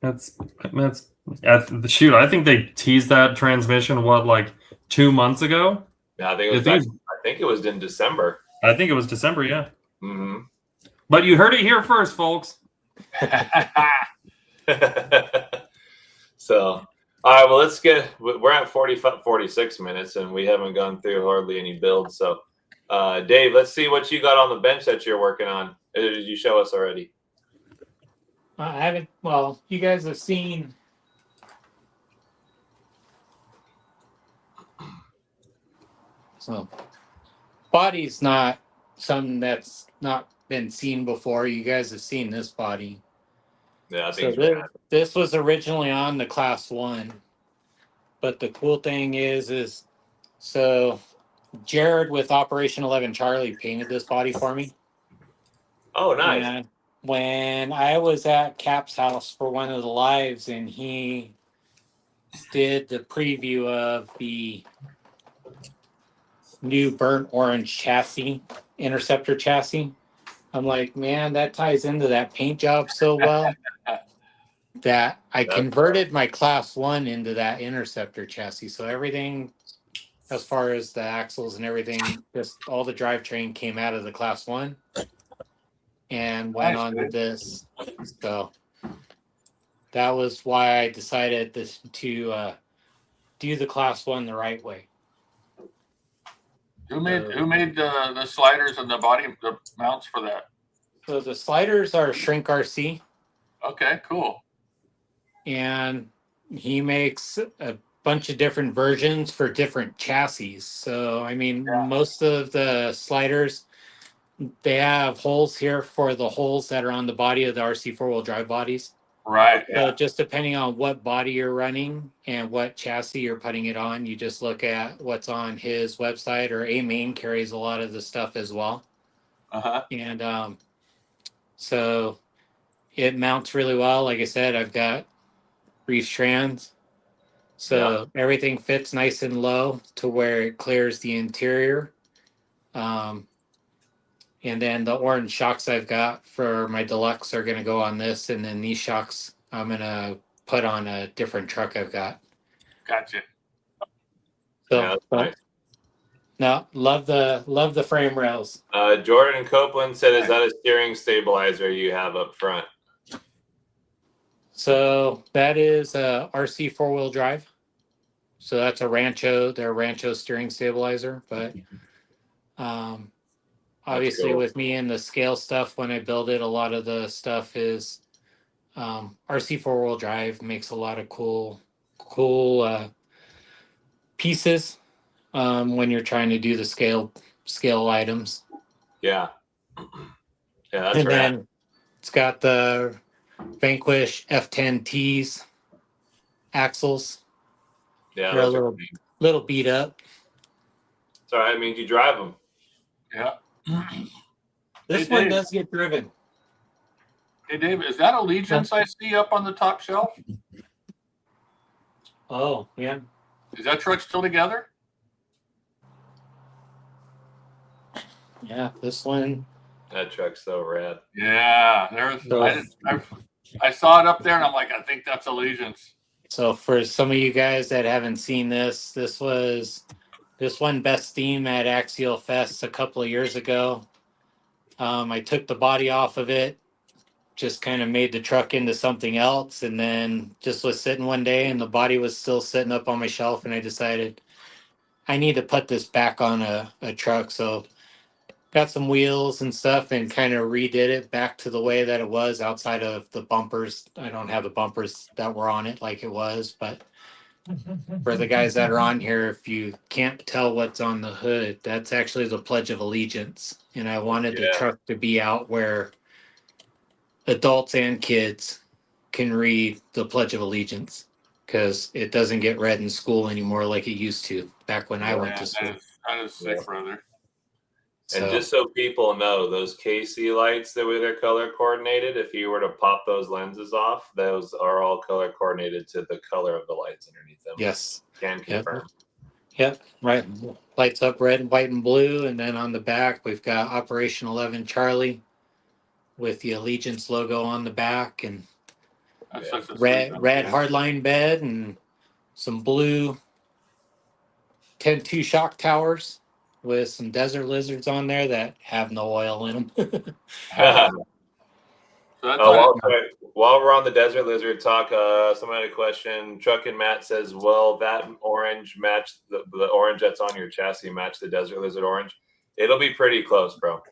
that's shoot. I think they teased that transmission like 2 months ago. Yeah, I think it was in December. I think it was December. Yeah. Mm-hmm. But you heard it here first, folks. So, all right. Well, we're at 46 minutes, and we haven't gone through hardly any builds. So, Dave, let's see what you got on the bench that you're working on. Or did you show us already? I haven't. Well, you guys have seen. So, body's not something that's not been seen before. You guys have seen this body. Yeah, I So think this was originally on the Class 1. But the cool thing is so Jared with Operation 11 Charlie painted this body for me. Oh, nice. And when I was at Cap's house for one of the lives and he did the preview of the new burnt orange chassis, Interceptor chassis, I'm like, man, that ties into that paint job so well that I converted my Class 1 into that Interceptor chassis. So everything, as far as the axles and everything, just all the drivetrain came out of the Class 1 and went on to this. So that was why I decided to do the Class 1 the right way. Who made the sliders and the mounts for that? So the sliders are Shrink RC. Okay, cool. And he makes a bunch of different versions for different chassis. So, I mean, most of the sliders, they have holes here for the holes that are on the body of the RC four-wheel drive bodies. Right. So just depending on what body you're running and what chassis you're putting it on, you just look at what's on his website, or A-Main carries a lot of the stuff as well. Uh-huh. And so it mounts really well. Like I said, I've got reef strands. So everything fits nice and low to where it clears the interior. And then the orange shocks I've got for my deluxe are going to go on this. And then these shocks I'm going to put on a different truck I've got. Gotcha. So, nice. No, love the frame rails. Jordan Copeland said, "Is that a steering stabilizer you have up front?" So that is a RC four-wheel drive. So that's their Rancho steering stabilizer. But obviously cool. with me and the scale stuff, when I build it, a lot of the stuff is RC four-wheel drive makes a lot of cool pieces when you're trying to do the scale items. Yeah. Yeah, that's And right. then it's got the Vanquish F10Ts axles. Yeah, They're a those are little beat up. it's all right. It means you drive them. Yeah. This Hey, one Dave. does get driven. Hey, Dave, is that Allegiance I see up on the top shelf? Oh, yeah. Is that truck still together? Yeah, this one. That truck's so rad. Yeah, I saw it up there, and I'm like, I think that's Allegiance. So for some of you guys that haven't seen this won Best Theme at Axial Fest a couple of years ago. I took the body off of it, just kind of made the truck into something else, and then just was sitting one day and the body was still sitting up on my shelf, and I decided I need to put this back on a truck. So got some wheels and stuff and kind of redid it back to the way that it was outside of the bumpers. I don't have the bumpers that were on it like it was, but for the guys that are on here, if you can't tell what's on the hood, that's actually the Pledge of Allegiance. And I wanted the truck to be out where adults and kids can read the Pledge of Allegiance, because it doesn't get read in school anymore like it used to back when I went to school. That is sick, brother. And just so people know, those KC lights that were they're color coordinated, if you were to pop those lenses off, those are all color coordinated to the color of the lights underneath them. Yes. Can confirm. Yep. Right. Lights up red, white, and blue. And then on the back, we've got Operation 11 Charlie with the Allegiance logo on the back, and red hardline bed, and some blue 10-2 shock towers with some desert lizards on there that have no oil in them. While we're on the desert lizard talk, somebody had a question. Truck and Matt says, "Will that orange match the orange that's on your chassis match the desert lizard orange?" It'll be pretty close, bro.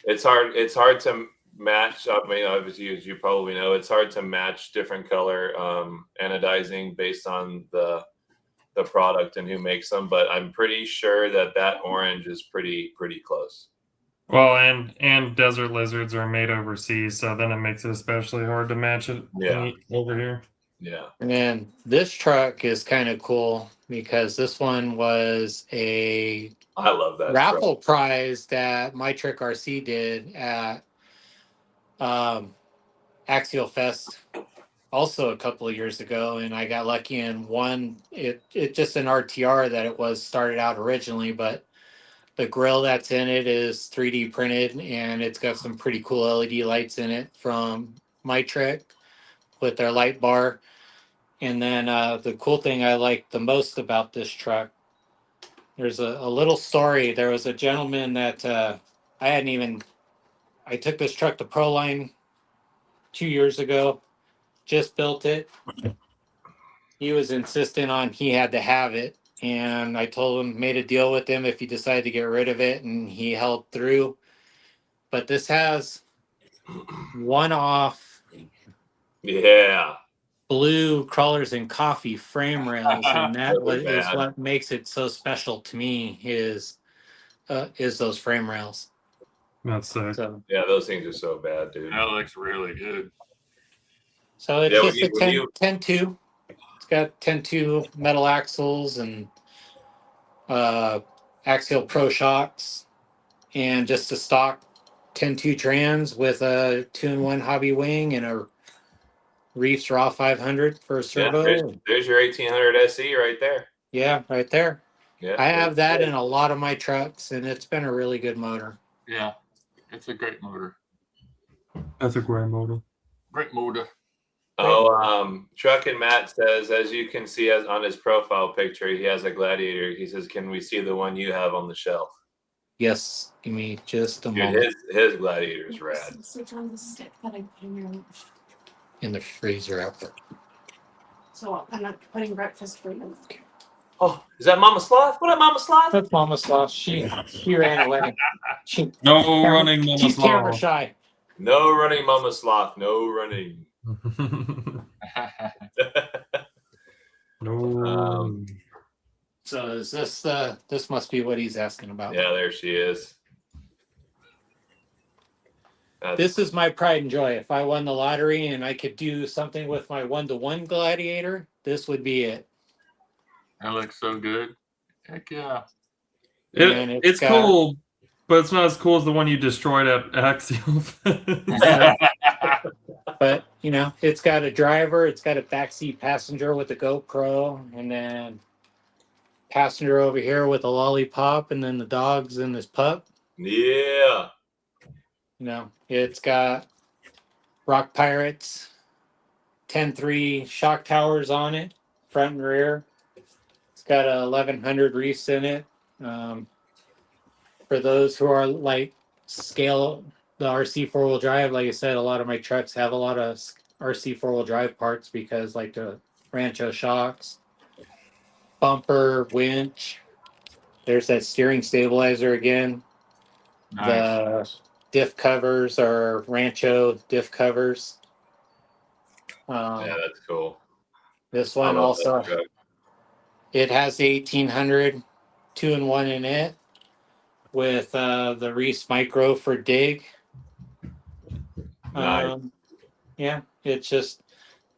It's hard to match. I mean, obviously, as you probably know, it's hard to match different color anodizing based on the product and who makes them. But I'm pretty sure that orange is pretty close. Well, and desert lizards are made overseas, so then it makes it especially hard to match it over here. Yeah. And then this truck is kind of cool because this one was I love that raffle prize that My Trick RC did at Axial Fest also a couple of years ago, and I got lucky and won it just an RTR that it was started out originally, but the grill that's in it is 3D printed, and it's got some pretty cool LED lights in it from My Trick with their light bar. And then the cool thing I like the most about this truck, there's a little story. There was a gentleman that I took this truck to Proline 2 years ago, just built it. He was insistent on he had to have it. And I told him, made a deal with him if he decided to get rid of it, and he held through. But this has one-off blue crawlers and coffee frame rails, and that is what makes it so special to me is those frame rails. That's sick. So, yeah, those things are so bad, dude. That looks really good. So it's just a 10-2. It's got 10-2 metal axles and axial pro shocks, and just a stock 10-2 trans with a 2-in-1 hobby wing and a Reefs Raw 500 for a servo. Yeah, there's your 1800 SE right there. Yeah, right there. Yeah, I have that in a lot of my trucks, and it's been a really good motor. Yeah, it's a great motor. That's a great motor. Great motor. Truck and Matt says, as you can see on his profile picture, he has a Gladiator. He says, "Can we see the one you have on the shelf?" Yes, give me just a moment. Dude, his Gladiator is rad. Switch on the stick that I put in your In the freezer out there. So I'm not putting breakfast for you. Oh, is that Mama Sloth? What up, Mama Sloth? That's Mama Sloth. She ran away. No running, Mama She's Sloth. camera shy. No running, Mama Sloth. No running. No. So is this must be what he's asking about. Yeah, there she is. This is my pride and joy. If I won the lottery and I could do something with my 1-to-1 Gladiator, this would be it. That looks so good. Heck yeah. It's cool, but it's not as cool as the one you destroyed at Axial. But, it's got a driver, it's got a backseat passenger with a GoPro, and then passenger over here with a lollipop, and then the dogs and this pup. Yeah. It's got Rock Pirates 10-3 shock towers on it, front and rear. It's got 1100 reefs in it. For those who are like scale the RC four-wheel drive, like I said, a lot of my trucks have a lot of RC four-wheel drive parts because like the Rancho shocks, bumper, winch. There's that steering stabilizer again. Nice. The diff covers are Rancho diff covers. Yeah, that's cool. This I one love also, that truck. it has the 1800 2-in-1 in it with the Reese Micro for dig. Nice. Yeah, it's just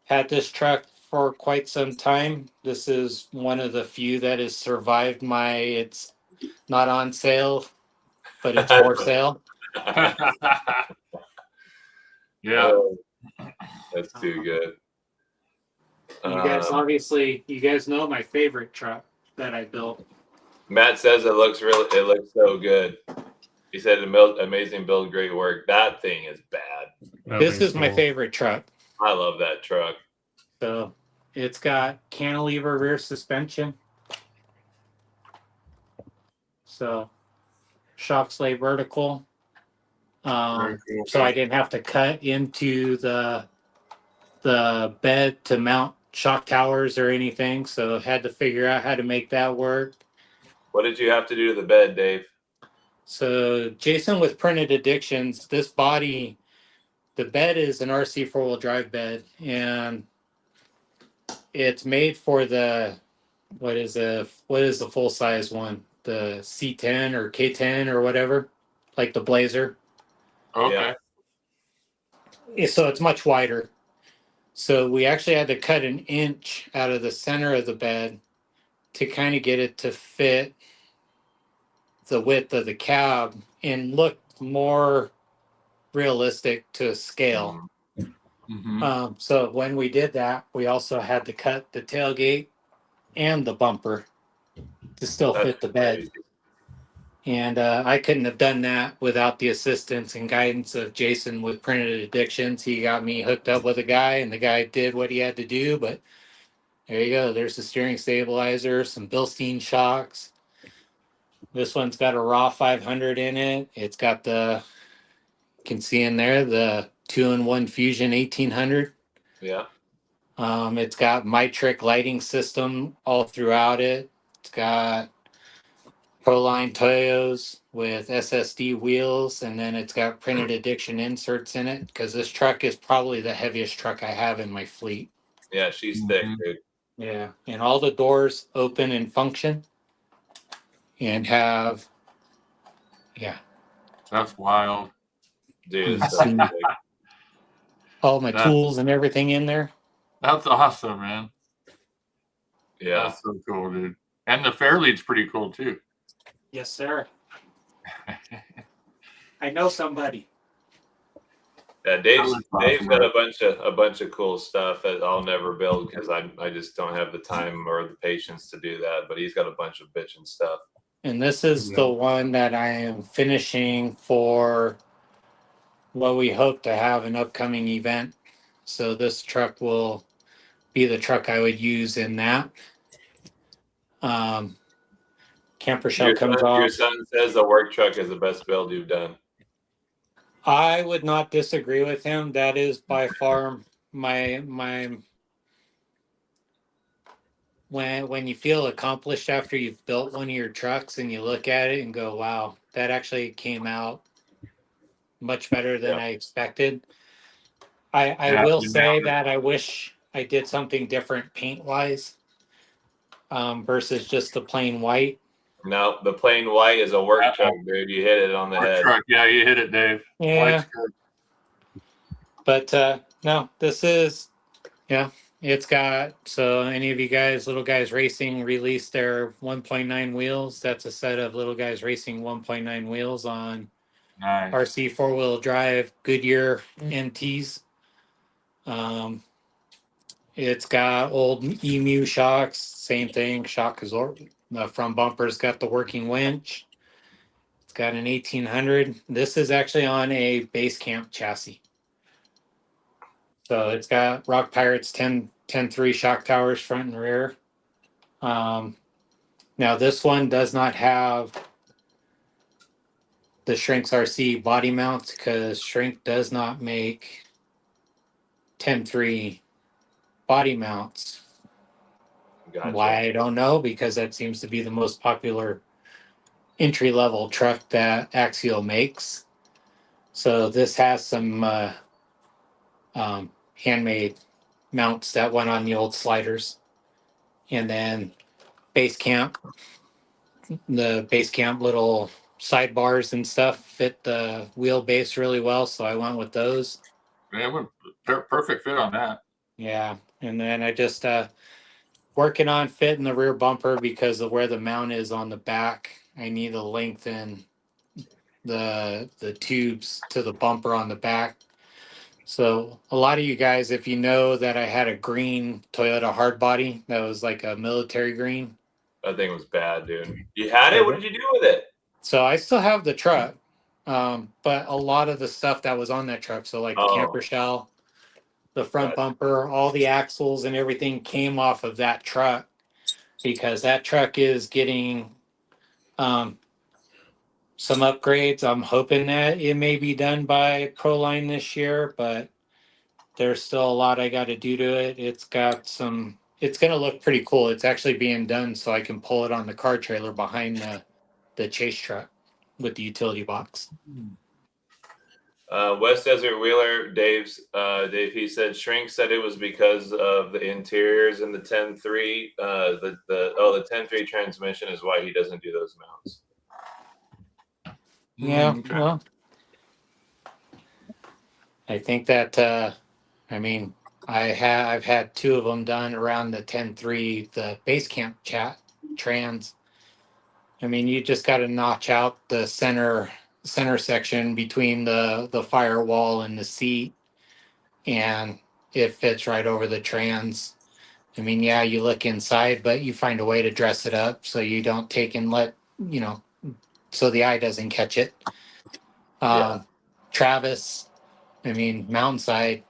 had this truck for quite some time. This is one of the few that has survived my, it's not on sale, but it's for sale. Yeah. Oh, that's too good. You guys obviously, you guys know my favorite truck that I built. Matt says it looks so good. He said amazing build, great work. That thing is bad. This is my favorite truck. I love that truck. So it's got cantilever rear suspension. So shocks lay vertical. Very cool. So I didn't have to cut into the bed to mount shock towers or anything. So had to figure out how to make that work. What did you have to do to the bed, Dave? So Jason with Printed Addictions, this body, the bed is an RC four-wheel drive bed, and it's made for the what is the full size one? The C10 or K10 or whatever, like the Blazer. Okay. So it's much wider. So we actually had to cut an inch out of the center of the bed to kind of get it to fit the width of the cab and look more realistic to scale. Mm-hmm. So when we did that, we also had to cut the tailgate and the bumper to still fit the bed. Crazy. And I couldn't have done that without the assistance and guidance of Jason with Printed Addictions. He got me hooked up with a guy, and the guy did what he had to do. But there you go. There's the steering stabilizer, some Bilstein shocks. This one's got a raw 500 in it. It's got you can see in there, the 2-in-1 Fusion 1800. Yeah. It's got Mitric lighting system all throughout it. It's got Proline Toyos with SSD wheels, and then it's got Printed Addiction inserts in it because this truck is probably the heaviest truck I have in my fleet. Yeah, she's thick, dude. Yeah, and all the doors open and function and have, yeah. That's wild. Dude, it's so thick. All my tools and everything in there. That's awesome, man. Yeah. That's so cool, dude. And the Fairlead's pretty cool too. Yes, sir. I know somebody. Yeah, Dave's got a bunch of cool stuff that I'll never build because I just don't have the time or the patience to do that. But he's got a bunch of bitchin' stuff. And this is the one that I am finishing for what we hope to have an upcoming event. So this truck will be the truck I would use in that. Camper shell comes off. Your son says the work truck is the best build you've done. I would not disagree with him. That is by far my when you feel accomplished after you've built one of your trucks and you look at it and go, wow, that actually came out much better than I expected. I will say that I wish I did something different paint wise versus just the plain white. No, the plain white is a work truck, dude. You hit it on the head. Truck. Yeah, you hit it, Dave. Yeah. But no, this is, it's got, so any of you guys, Little Guys Racing released their 1.9 wheels. That's a set of Little Guys Racing 1.9 wheels on RC four-wheel drive Goodyear MTs. It's got old Emu shocks, same thing. Shock is the front bumper's got the working winch. It's got an 1800. This is actually on a base camp chassis. So it's got Rock Pirates 10.3 shock towers front and rear. Now this one does not have the Shrinks RC body mounts because Shrink does not make 10.3 body mounts. Gotcha. Why, I don't know, because that seems to be the most popular entry level truck that Axial makes. So this has some handmade mounts that went on the old sliders. And then base camp, the base camp little sidebars and stuff fit the wheelbase really well. So I went with those. Yeah, it went perfect fit on that. Yeah. And then I just working on fitting the rear bumper because of where the mount is on the back. I need to lengthen the tubes to the bumper on the back. So a lot of you guys, if you know that I had a green Toyota hardbody that was like a military green. That thing was bad, dude. You had it? What did you do with it? So I still have the truck, but a lot of the stuff that was on that truck, so like the camper shell, the front bumper, all the axles and everything came off of that truck because that truck is getting some upgrades. I'm hoping that it may be done by Proline this year, but there's still a lot I got to do to it. It's got some, it's going to look pretty cool. It's actually being done so I can pull it on the car trailer behind the chase truck with the utility box. West Desert Wheeler, Dave, he said Shrink said it was because of the interiors in the 10.3. The 10.3 transmission is why he doesn't do those mounts. Yeah, Okay. well, I think that I've had two of them done around the 10.3, the base camp trans. I mean, you just got to notch out the center section between the firewall and the seat, and it fits right over the trans. I mean, yeah, you look inside, but you find a way to dress it up so you don't take and let, so the eye doesn't catch it. Travis, I mean, Mountainside,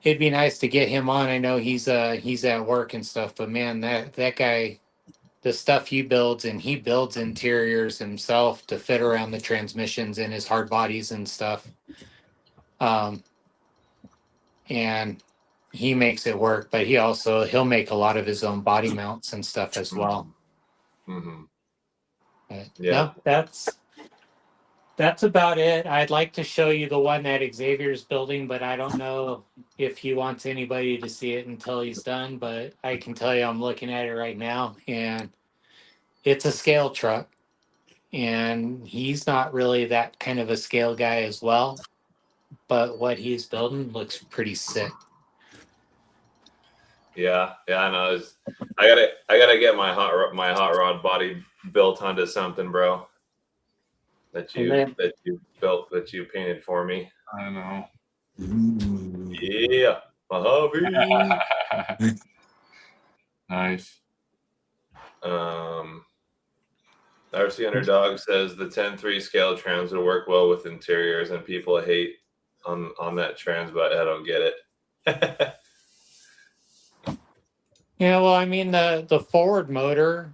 it'd be nice to get him on. I know he's at work and stuff, but man, that guy, the stuff he builds, and he builds interiors himself to fit around the transmissions and his hard bodies and stuff. And he makes it work, but he'll make a lot of his own body mounts and stuff as well. Mm-hmm. No, that's about it. I'd like to show you the one that Xavier's building, but I don't know if he wants anybody to see it until he's done. But I can tell you I'm looking at it right now, and it's a scale truck. And he's not really that kind of a scale guy as well. But what he's building looks pretty sick. Yeah, I know. I gotta get my hot rod body built onto something, bro. That you built, that you painted for me. I know. Yeah, my hobby. Nice. RC Underdog says the 10.3 scale trans will work well with interiors, and people hate on that trans, but I don't get it. Yeah, well, I mean the forward motor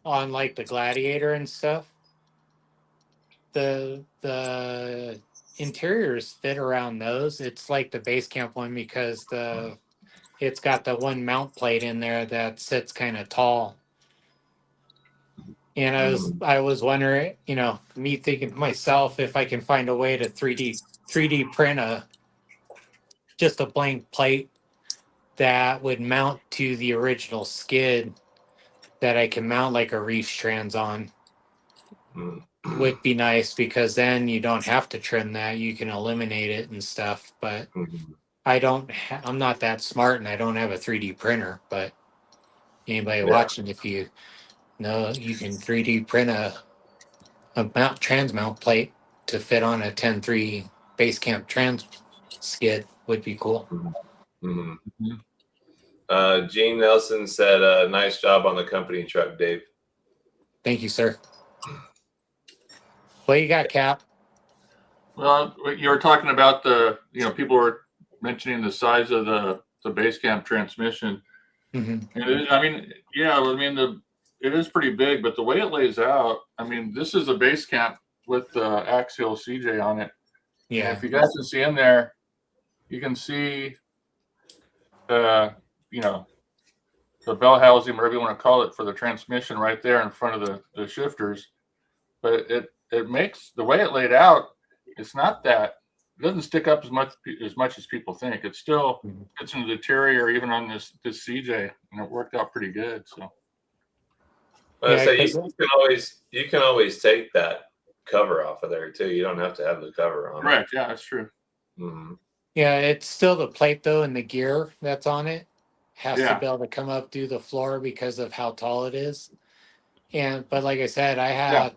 on like the Gladiator and stuff, the interiors fit around those. It's like the base camp one because it's got the one mount plate in there that sits kind of tall. And I was wondering, me thinking to myself, if I can find a way to 3D print just a blank plate that would mount to the original skid that I can mount like a Reefs trans on. Would be nice because then you don't have to trim that. You can eliminate it and stuff. But I'm not that smart, and I don't have a 3D printer. But anybody watching, if you know, you can 3D print a trans mount plate to fit on a 10.3 base camp trans skid would be cool. Gene Nelson said, "Nice job on the company truck, Dave." Thank you, sir. What you got, Cap? Well, you were talking about people were mentioning the size of the base camp transmission. Mm-hmm. And it is pretty big, but the way it lays out, I mean, this is a base camp with the axial CJ on it. And Yeah. if you guys can see in there, you can see the the bell housing, whatever you want to call it, for the transmission right there in front of the shifters. But it makes the way it laid out, it's not that it doesn't stick up as much as people think. It still gets into the interior even on this CJ, and it worked out pretty good. So I say you can always take that cover off of there too. You don't have to have the cover on. correct, yeah, that's true. Mm-hmm. Yeah, it's still the plate though, and the gear that's on it has Yeah. to be able to come up through the floor because of how tall it is. But like I said, I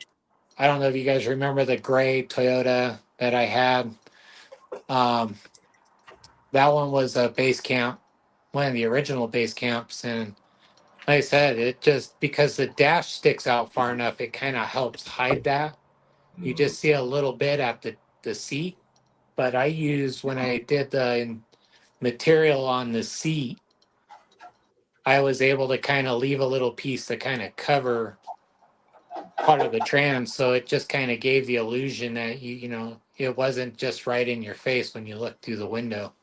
don't know if you guys remember the gray Toyota that I had. That one was a base camp, one of the original base camps, and like I said, it just because the dash sticks out far enough, it kind of helps hide that. You just see a little bit at the seat. But I used when I did the material on the seat, I was able to kind of leave a little piece to kind of cover part of the trans, so it just kind of gave the illusion that it wasn't just right in your face when you looked through the window.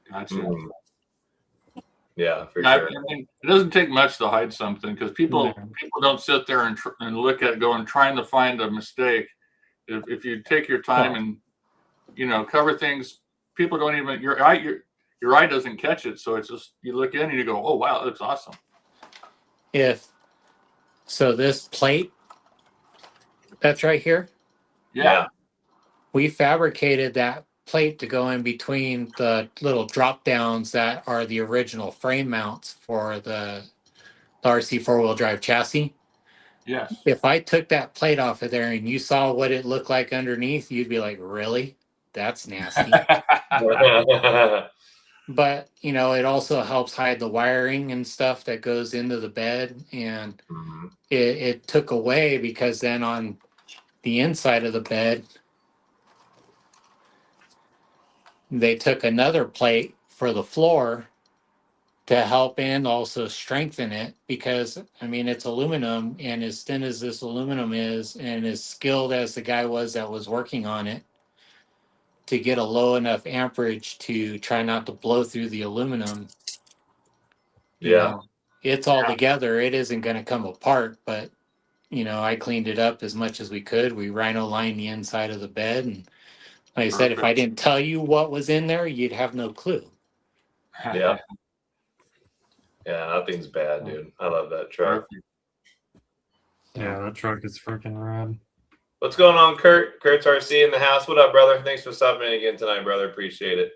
Gotcha. Mm-hmm. Yeah, for I sure. mean, it doesn't take much to hide something because people don't sit there and look at it going trying to find a mistake. If you take your time and cover things, people don't even your eye doesn't catch it, so it's just you look in and you go, oh wow, that's awesome. So this plate that's right here, Yeah. we fabricated that plate to go in between the little drop downs that are the original frame mounts for the RC 4-wheel drive chassis. Yes. If I took that plate off of there and you saw what it looked like underneath, you'd be like, really? That's nasty. But it also helps hide the wiring and stuff that goes into the bed, and it took away because then on the inside of the bed they took another plate for the floor to help and also strengthen it, because it's aluminum, and as thin as this aluminum is and as skilled as the guy was that was working on it, to get a low enough amperage to try not to blow through the aluminum. It's all together. It isn't going to come apart, but I cleaned it up as much as we could. We rhino lined the inside of the bed, and like I said, if I didn't tell you what was in there, you'd have no clue. Yeah, nothing's bad, dude. I love that truck. Yeah, that truck is freaking rad. What's going on, Kurt? Kurt's RC in the house. What up, brother? Thanks for stopping in again tonight, brother. Appreciate it.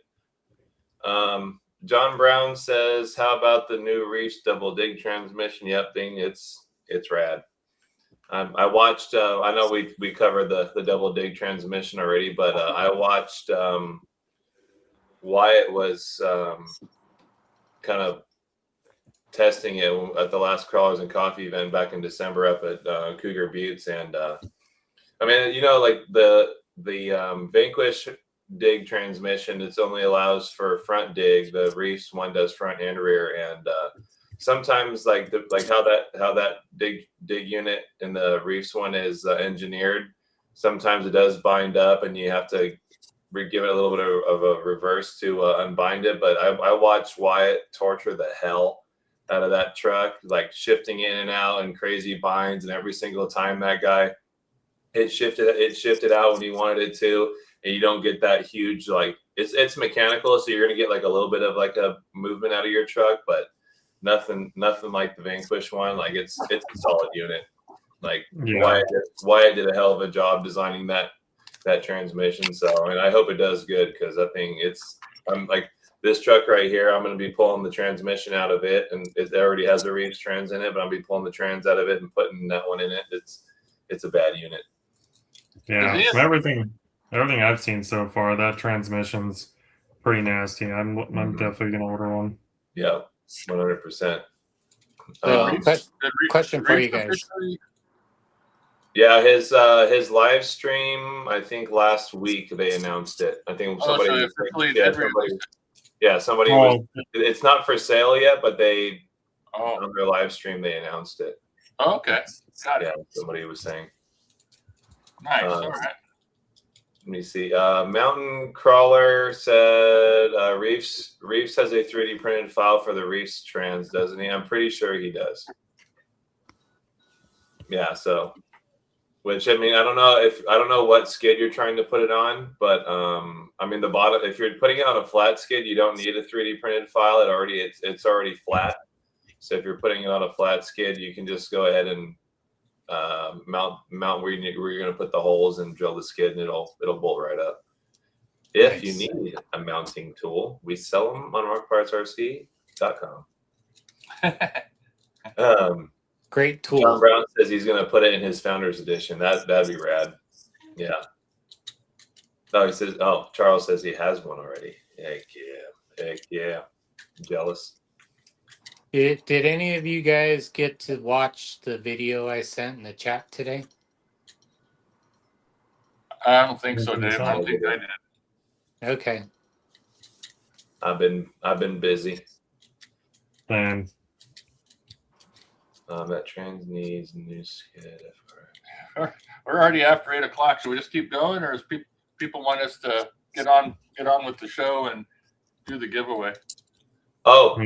John Brown says, how about the new Reese double dig transmission? Yep, thing. It's rad. I watched. I know we covered the double dig transmission already, but I watched Wyatt was kind of testing it at the last Crawlers and Coffee event back in December up at Cougar Buttes, and like the Vanquish dig transmission, it only allows for front dig. The Reefs one does front and rear, and sometimes like how that dig unit in the Reefs one is engineered, sometimes it does bind up and you have to give it a little bit of a reverse to unbind it. But I watched Wyatt torture the hell out of that truck, like shifting in and out and crazy binds, and every single time that guy it shifted out when he wanted it to, and you don't get that huge, like it's mechanical, so you're gonna get like a little bit of like a movement out of your truck, but nothing like the Vanquish one. Like it's a solid unit. Like Wyatt did a hell of a job designing that transmission. So I hope it does good, because that thing, I'm like, this truck right here, I'm going to be pulling the transmission out of it, and it already has a Reeves trans in it, but I'll be pulling the trans out of it and putting that one in it. It's a bad unit. Yeah, everything I've seen so far, that transmission's pretty nasty. I'm definitely going to order one. Yeah, 100%. Question for you guys. Yeah, his live stream, I think last week they announced it. I think somebody was, it's not for sale yet, but on their live stream they announced it. Oh, okay. Got it. Yeah, somebody was saying. Nice. All right. Let me see. Mountain Crawler said Reefs has a 3D printed file for the Reefs trans, doesn't he? I'm pretty sure he does. Yeah. So, which I mean, I don't know what skid you're trying to put it on, but I mean the bottom. If you're putting it on a flat skid, you don't need a 3D printed file. It's already flat. So if you're putting it on a flat skid, you can just go ahead and mount where you're going to put the holes and drill the skid, and it'll bolt right up. If you need a mounting tool, we sell them on rockpartsrc.com. Great tool. John Brown says he's going to put it in his Founders Edition. That'd be rad. Yeah. Charles says he has one already. Heck yeah. I'm jealous. Did any of you guys get to watch the video I sent in the chat today? I don't think so, Dave. I don't think I did. Okay. I've been busy. Plans. That trans needs new skid. We're already after 8 o'clock. Should we just keep going, or does people want us to get on with the show and do the giveaway? Oh,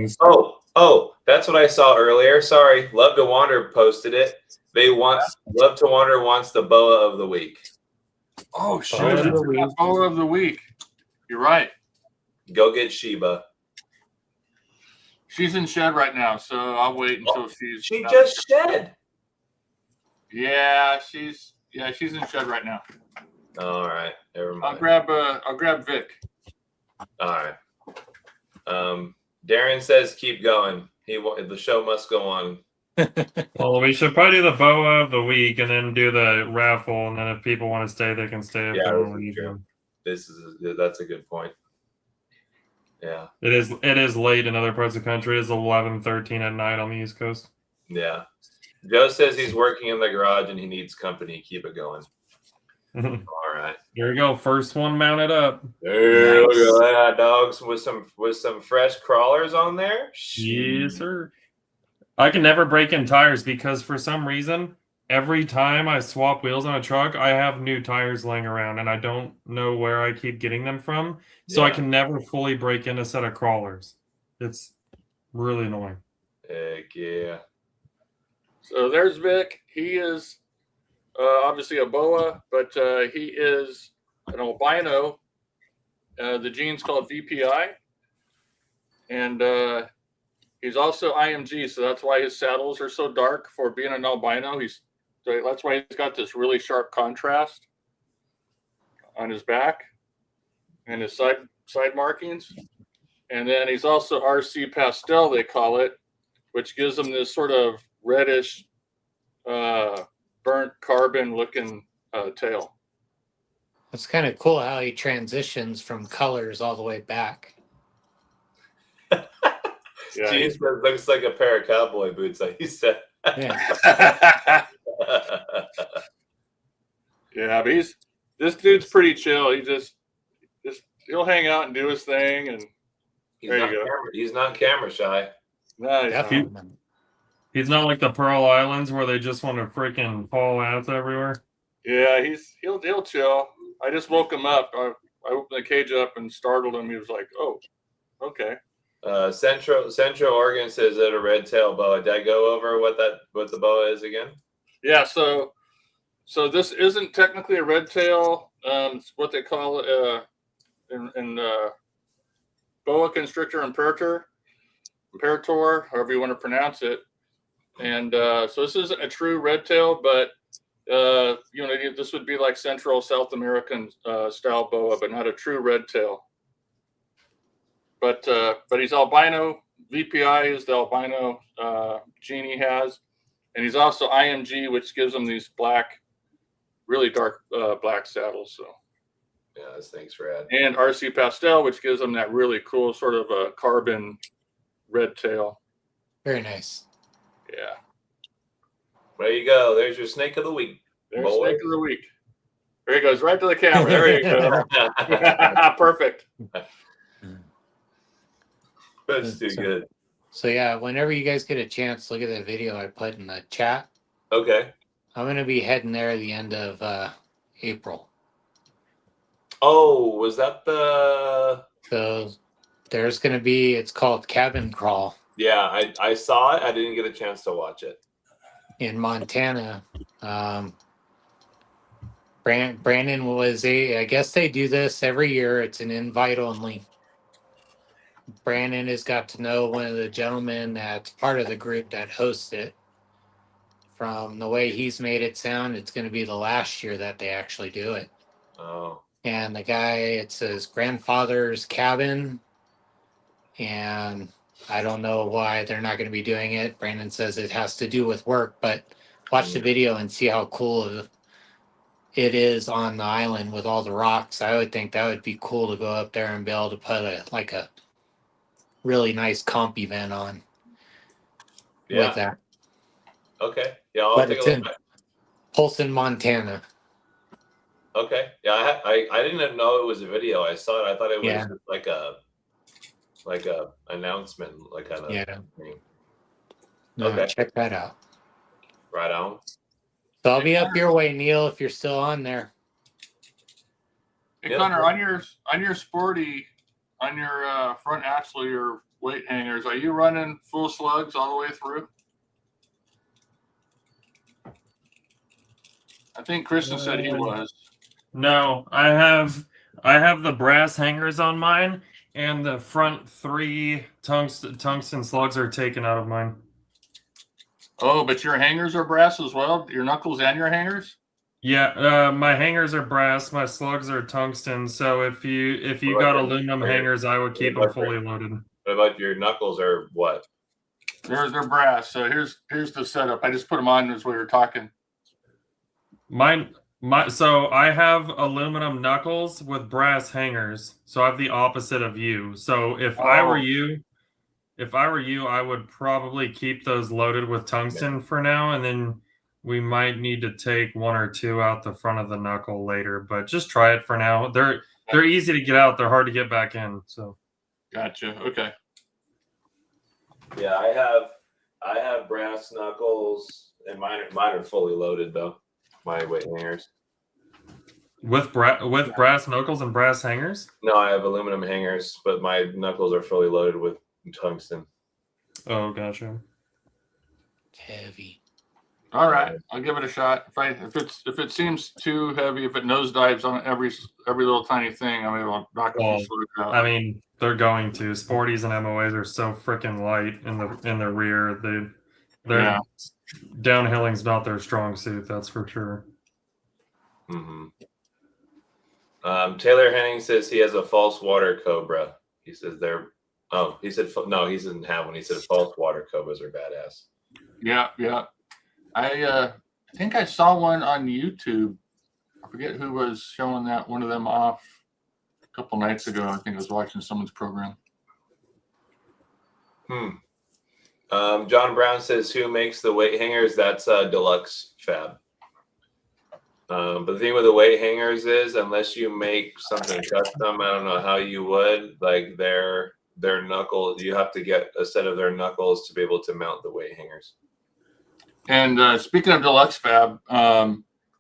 that's what I saw earlier. Sorry. Love to Wander posted it. Love to Wander wants the boa of the week. Oh, shoot. Boa Boa of the week. You're right. Go get Sheba. She's in shed right now, so I'll wait until She just shed. Yeah, she's in shed right now. All right. Never mind. I'll grab Vic. All right. Darren says keep going. The show must go on. Well, we should probably do the boa of the week and then do the raffle, and then if people want to stay, they can stay. If Yeah, they don't leave. that's a good point. Yeah. It is late in other parts of the country. It's 11:13 at night on the East Coast. Yeah. Joe says he's working in the garage and he needs company. Keep it going. All right. Here we go. First one mounted up. There we go. Yeah, dogs with some fresh crawlers on there. Yes, sir. I can never break in tires because for some reason, every time I swap wheels on a truck, I have new tires laying around and I don't know where I keep getting them from. So I can never fully break in a set of crawlers. It's really annoying. Heck yeah. So there's Vic. He is obviously a boa, but he is an albino. The gene's called VPI. And he's also IMG, so that's why his saddles are so dark for being an albino. That's why he's got this really sharp contrast on his back and his side markings. And then he's also RC pastel, they call it, which gives him this sort of reddish, burnt carbon looking tail. It's kind of cool how he transitions from colors all the way back. Yeah, Jeez, looks like a pair of cowboy boots, like you said. Yeah. Yeah, but this dude's pretty chill. He just he'll hang out and do his thing, and he's not camera shy. No, he's not like the Pearl Islands where they just want to freaking haul ass everywhere. Yeah, he'll chill. I just woke him up. I opened the cage up and startled him. He was like, "Oh, okay." Central Oregon says that a red tail boa. Did I go over what the boa is again? Yeah, so this isn't technically a red tail. It's what they call in boa constrictor imperator, however you want to pronounce it. And so this isn't a true red tail, but this would be like Central South American style boa, but not a true red tail. But he's albino. VPI is the albino gene he has, and he's also IMG, which gives him these really dark black saddles. So yeah, this thing's rad. And RC pastel, which gives him that really cool sort of a carbon red tail. Very nice. Yeah. There you go. There's your snake of the week. There's snake of the week. There he goes, right to the camera. There you go. Perfect. That's too good. So yeah, whenever you guys get a chance, look at that video I put in the chat. Okay. I'm gonna be heading there at the end of April. Oh, was that the? So there's going to be, it's called Cabin Crawl Yeah, I saw it. I didn't get a chance to watch it. in Montana. Brandon I guess they do this every year. It's an invite only. Brandon has got to know one of the gentlemen that's part of the group that hosts it. From the way he's made it sound, it's going to be the last year that they actually do it. Oh. And the guy, it's his grandfather's cabin. And I don't know why they're not going to be doing it. Brandon says it has to do with work, but watch the video and see how cool it is on the island with all the rocks. I would think that would be cool to go up there and be able to put a really nice comp event on with that. Okay. Yeah, I'll But take it's a look. in Polson, Montana. Okay. Yeah, I didn't know it was a video. I saw it. I thought it was Yeah. like a announcement, like kind of Yeah. thing. No, Okay. check that out. Right on. So I'll be up your way, Neil, if you're still on there. Hey, Yeah. Connor, on your Sporty, on your front axle, your weight hangers, are you running full slugs all the way through? I think Kristen said he was. No, I have the brass hangers on mine, and the front 3 tungsten slugs are taken out of mine. Oh, but your hangers are brass as well? Your knuckles and your hangers? Yeah, my hangers are brass, my slugs are tungsten. So if you What got about aluminum your- hangers, I would keep what them about your- fully loaded. What about your knuckles or what? They're brass. So here's the setup. I just put them on as we were talking. So I have aluminum knuckles with brass hangers. So I have the opposite of you. So if I were you, I would probably keep those loaded with tungsten for now, and then we might need to take 1 or 2 out the front of the knuckle later. But just try it for now. They're easy to get out. They're hard to get back in. So Gotcha. Okay. Yeah, I have brass knuckles, and mine are fully loaded though. My weight hangers. with brass knuckles and brass hangers. No, I have aluminum hangers, but my knuckles are fully loaded with tungsten. Oh, gotcha. Heavy. All right, I'll give it a shot. If it seems too heavy, if it nosedives on every little tiny thing, I mean, I'll knock a few slugs out. I mean, they're going to. Sporties and MOAs are so freaking light in the rear. They're downhilling's not their strong suit. That's for sure. Mm-hmm. Taylor Henning says he has a false water cobra. He says they're. Oh, he said no. He doesn't have one. He said false water cobras are badass. Yeah. I think I saw one on YouTube. I forget who was showing one of them off a couple nights ago. I think I was watching someone's program. John Brown says, who makes the weight hangers? That's Deluxe Fab. But the thing with the weight hangers is, unless you make something custom, I don't know how you would, like their knuckles, you have to get a set of their knuckles to be able to mount the weight hangers. And speaking of Deluxe Fab,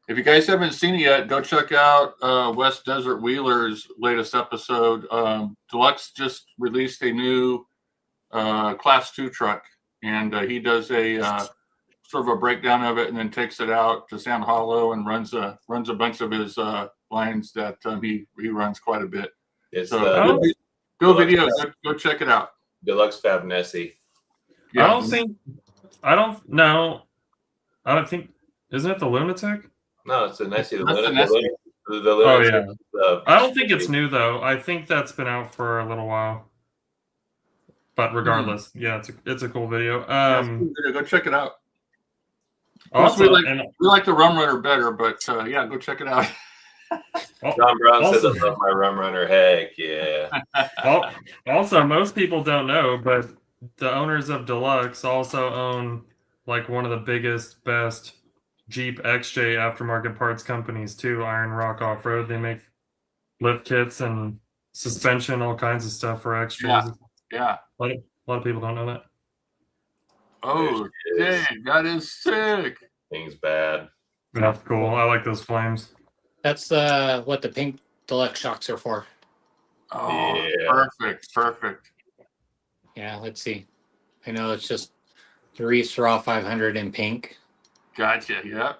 if you guys haven't seen it yet, go check out West Desert Wheeler's latest episode. Deluxe just released a new Class 2 truck, and he does a sort of a breakdown of it, and then takes it out to Sand Hollow and runs a bunch of his lines that he runs quite a bit. It's so go video, go check it out. Deluxe Fab Nessie. Yeah. I don't think, isn't it the Lunatic? No, it's a Nessie. That's the Nessie. Oh yeah. I don't think it's new though. I think that's been out for a little while. But regardless, yeah, it's a cool video. Go check it out. Also, we like the Rum Runner better, but yeah, go check it out. John Brown says, I love my Rum Runner. Heck yeah. Also, most people don't know, but the owners of Deluxe also own like one of the biggest, best Jeep XJ aftermarket parts companies too, Iron Rock Off-Road. They make lift kits and suspension, all kinds of stuff for XJs. Yeah. A lot of people don't know that. Oh, dang, that is sick. Thing's bad. That's cool. I like those flames. That's what the pink deluxe shocks are for. Oh, Yeah. perfect. Yeah, let's see. I know it's just the Reefs Raw 500 in pink. Gotcha. Yeah.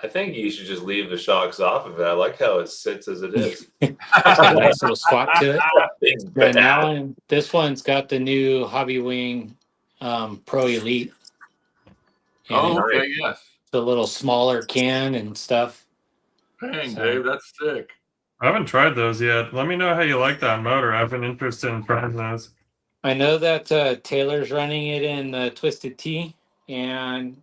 I think you should just leave the shocks off of it. I like how it sits as it is. It's a nice little squat to it. Big Then bad. this one's got the new Hobby Wing Pro Elite. And Oh, it's okay. Yes. a little smaller can and stuff. Dang, So- Dave, that's sick. I haven't tried those yet. Let me know how you like that motor. I've been interested in trying those. I know that Taylor's running it in the Twisted T, and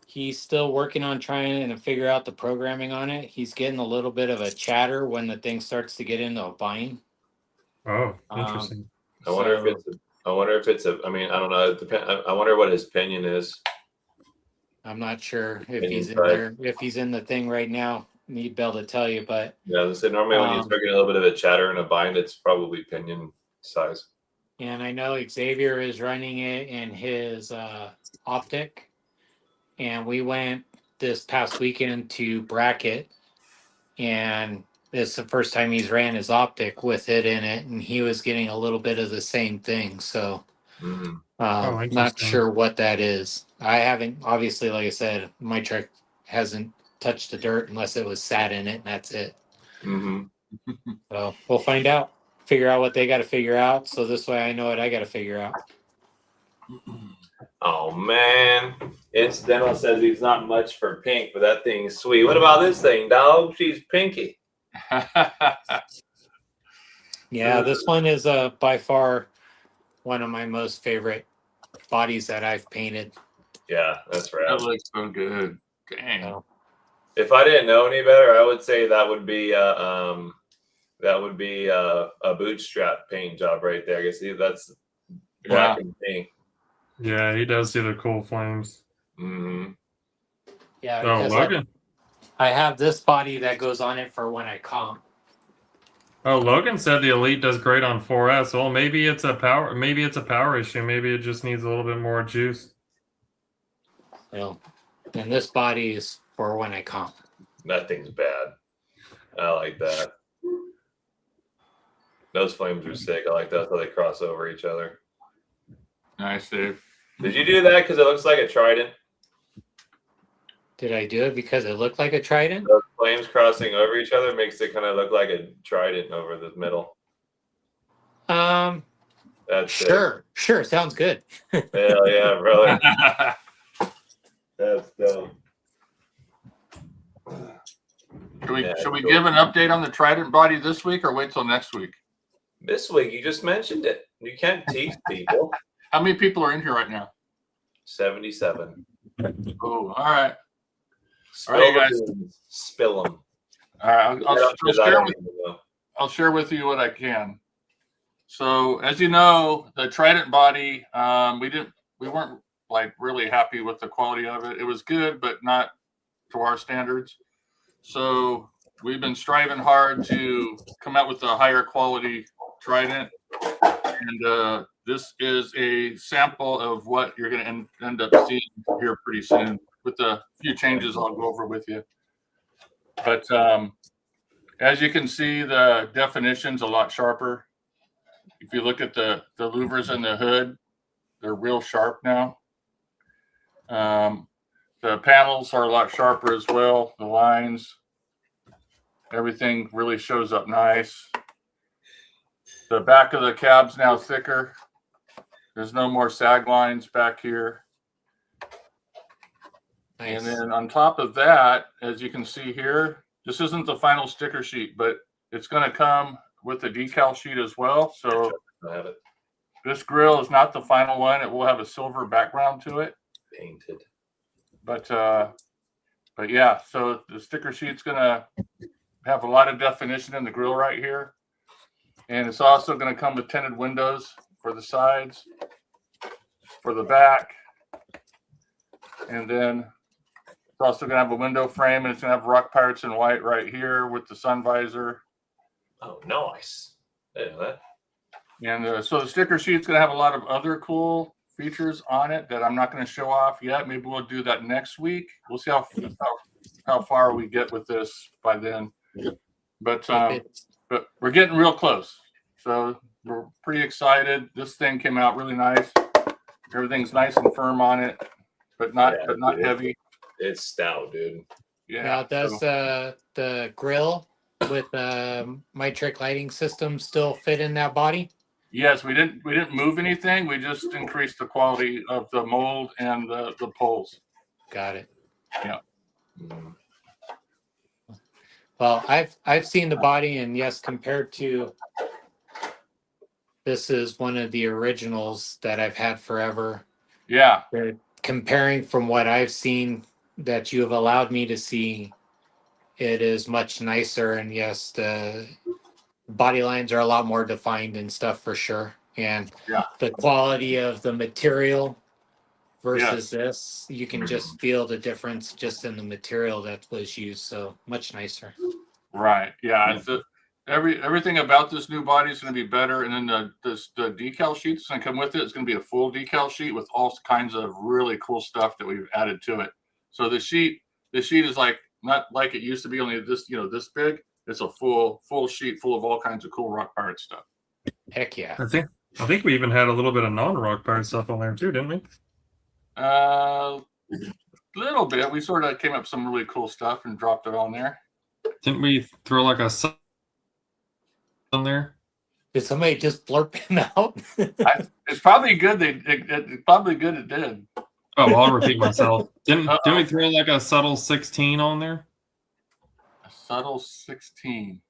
he's still working on trying to figure out the programming on it. He's getting a little bit of a chatter when the thing starts to get into a bind. Oh, interesting. I wonder if it's a. I mean, I don't know. It I wonder what his opinion is. I'm not sure if Opinion he's in side. there, if he's in the thing right now. He'd be able to tell you, but Yeah, I was gonna say normally when you start getting a little bit of a chatter and a bind, it's probably pinion size. and I know Xavier is running it in his optic, and we went this past weekend to Bracket, and it's the first time he's ran his optic with it in it, and he was getting a little bit of the same thing. So Mm. Oh, not interesting. sure what that is. I haven't, obviously, like I said, my truck hasn't touched the dirt unless it was sat in it, and that's it. Hmm. So we'll find out, figure out what they got to figure out. So this way I know what I got to figure out. Oh man, Incidental says he's not much for pink, but that thing's sweet. What about this thing, dog? She's pinky. Yeah, this one is by far one of my most favorite bodies that I've painted. Yeah, that's That right. looks so good. Dang. So, If I didn't know any better, I would say that would be a bootstrap paint job right there. I guess that's black and pink. Yeah, he does see the cool flames. Hmm. yeah, Oh, because Logan. I have this body that goes on it for when I comp. Oh, Logan said the Elite does great on 4S. Well, maybe it's a power. Maybe it's a power issue. Maybe it just needs a little bit more juice. So, and this body is for when I comp. That thing's bad. I like that. Those flames are sick. I like that how they cross over each other. Nice, Dave. Did you do that because it looks like a trident? Did I do it because it looked like a trident? Those flames crossing over each other makes it kind of look like a trident over the middle. That's Sure, sounds good. sick. Hell yeah, brother. That's dope. Should we give an update on the Trident body this week or wait till next week? This week, you just mentioned it. You can't tease people. How many people are in here right now? 77. Oh, all right. Spill All right, the guys. beans. Spill them. All right. I'll share with you what I can. So as you know, the Trident body, we weren't like really happy with the quality of it. It was good, but not to our standards. So we've been striving hard to come out with a higher quality Trident. And this is a sample of what you're going to end up seeing here pretty soon with a few changes I'll go over with you. But as you can see, the definition's a lot sharper. If you look at the louvers in the hood, they're real sharp now. The panels are a lot sharper as well. The lines, everything really shows up nice. The back of the cab's now thicker. There's no more sag lines back here. Nice. And then on top of that, as you can see here, this isn't the final sticker sheet, but it's going to come with the decal sheet as well. So I have it this grill is not the final one. It will have a silver background to it. painted. But yeah, so the sticker sheet's going to have a lot of definition in the grill right here. And it's also going to come with tinted windows for the sides, for the back. And then it's also going to have a window frame, and it's going to have Rock Pirates in white right here with the sun visor. Oh, nice. I didn't know that. And so the sticker sheet's going to have a lot of other cool features on it that I'm not going to show off yet. Maybe we'll do that next week. We'll see how how far we get with this by then. But It's- we're getting real close. So we're pretty excited. This thing came out really nice. Everything's nice and firm on it, but not dude. heavy. It's stout, dude. Yeah. Now, does so- the grill with my trick lighting system still fit in that body? yes, we didn't move anything. We just increased the quality of the mold and the poles. Got it. Mm. Well, I've seen the body, and yes, compared to this is one of the originals that I've had forever. Yeah. Comparing from what I've seen that you have allowed me to see, it is much nicer, and yes, the body lines are a lot more defined and stuff for sure. And the quality of the material versus this, you can just feel the difference just in the material that was used. So much nicer. Right. Yeah. Everything about this new body is going to be better. And then the decal sheet that's going to come with it is going to be a full decal sheet with all kinds of really cool stuff that we've added to it. So the sheet is like not like it used to be, only this this big. It's a full sheet full of all kinds of cool Rock Pirate stuff. Heck yeah. I think we even had a little bit of non-Rock Pirate stuff on there too, didn't we? Little bit. We sort of came up with some really cool stuff and dropped it on there. Didn't we throw like a on there? Did somebody just blurp him out? It's probably good. It's probably good. It did. Oh, well, I'll repeat myself. Didn't we throw like a subtle 16 on there? A subtle 16.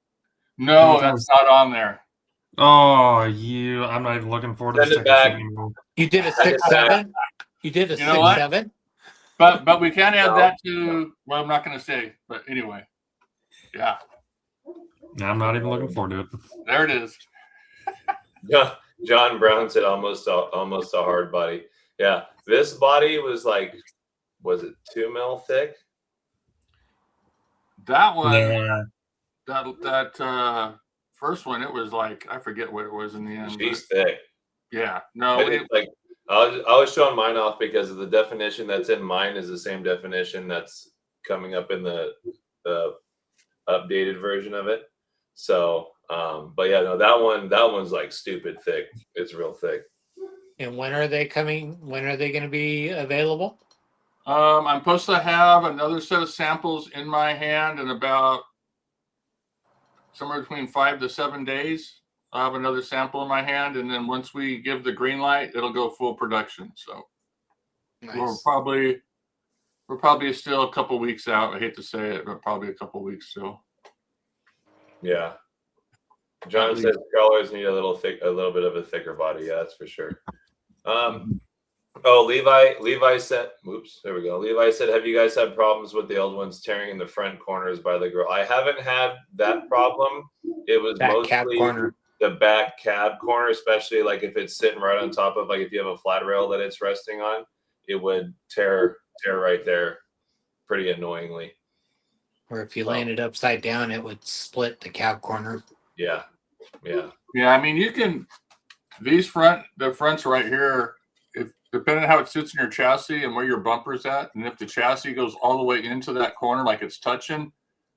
No, that's not on there. Oh, I'm not even looking forward to Send this it back. anymore. You did a 6-7? You did a You know what? 6-7? But we can't add that to. Well, I'm not going to say. But anyway, yeah, I'm not even looking forward to it. there it is. John Brown said almost a hard body. Yeah, this body was it 2 mil thick? That one, Yeah. that first one, it was like I forget what it was in the end. She's thick. Yeah, no, I was showing mine off because of the definition that's in mine is the same definition that's coming up in the updated version of it. So, but yeah, no, that one's like stupid thick. It's real thick. And when are they coming? When are they going to be available? I'm supposed to have another set of samples in my hand in about somewhere between 5 to 7 days. I'll have another sample in my hand, and then once we give the green light, it'll go full production. So Nice. we're probably still a couple weeks out. I hate to say it, but probably a couple weeks still. Yeah. John says crawlers need a little bit of a thicker body. Yeah, that's for sure. Levi said, oops, there we go. Levi said, have you guys had problems with the old ones tearing in the front corners by the grill? I haven't had that problem. It was Back mostly cab corner. the back cab corner, especially like if it's sitting right on top of, like if you have a flat rail that it's resting on, it would tear right there pretty annoyingly. Or if you landed upside down, it would split the cab corner. Yeah. I mean, you can the fronts right here, if depending on how it sits in your chassis and where your bumper's at, and if the chassis goes all the way into that corner like it's touching,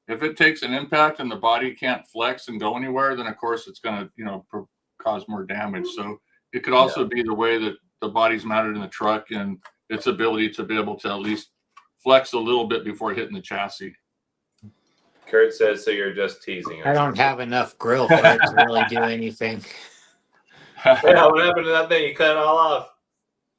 if it takes an impact and the body can't flex and go anywhere, then of course it's going to cause more damage. So it could also be the way that the body's mounted in the truck and its ability to be able to at least flex a little bit before hitting the chassis. Kurt says, so you're just teasing us. I don't have enough grill for it to really do anything. Yeah, what happened to that thing? You cut it all off.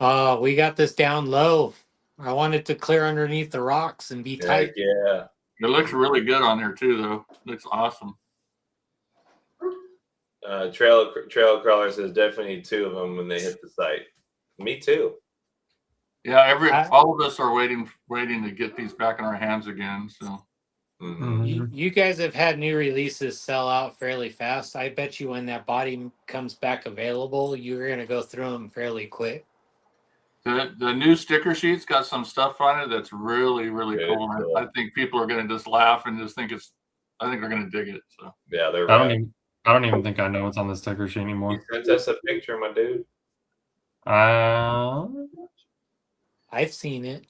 Oh, we got this down low. I want it to clear underneath the rocks and be tight. Yeah. It looks really good on there too, though. It looks awesome. Trail Crawler says definitely need 2 of them when they hit the site. Me too. Yeah, all of us are waiting to get these back in our hands again. So You guys have had new releases sell out fairly fast. I bet you when that body comes back available, you're going to go through them fairly quick. The new sticker sheets got some stuff on it that's really, really cool. Cool. I think people are going to just laugh and just think I think they're going to dig it. So yeah, they're I don't even think I know what's on the sticker sheet You anymore. sent us a picture, my dude. I've seen it.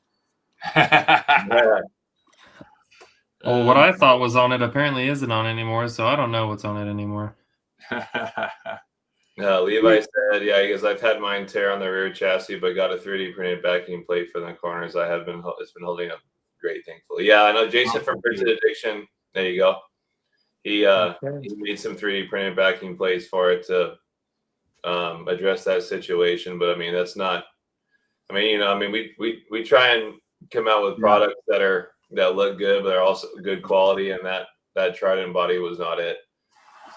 Yeah. Well, what I thought was on it apparently isn't on anymore, so I don't know what's on it anymore. Levi said, yeah, because I've had mine tear on the rear chassis, but got a 3D printed backing plate for the corners. It's been holding up great, thankfully. Yeah, I know Jason from Printed Addiction. There you go. He made some 3D printed backing plates for it to address that situation. But I mean, that's not. I mean, you know, I mean, we try and come out with products that look good, but are also good quality, and that Trident body was not it.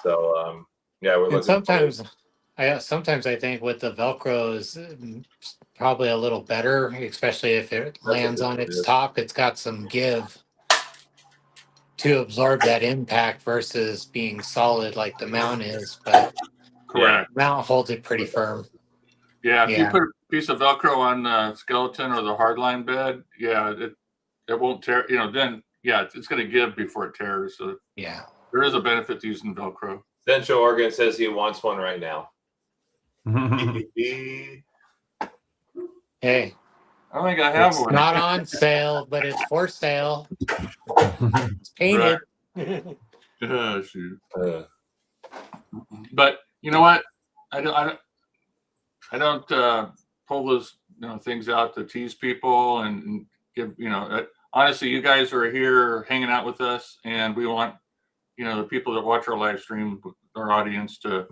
So yeah, we're looking. Sometimes I think with the Velcro is probably a little better, especially if it lands on its top. It's got some give to absorb that impact versus being solid like the mount is. But Correct. The mount holds it pretty firm. Yeah, if you put a piece of Velcro on the skeleton or the hardline bed, it won't tear. You know, then it's going to give before it tears. So yeah, there is a benefit to using Velcro. Central Oregon says he wants one right now. Hey, I think I have it's one. not on sale, but it's for sale. It's painted. Oh, shoot. But you know what? I don't pull those things out to tease people and give honestly, you guys are here hanging out with us, and we want the people that watch our live stream, our audience, to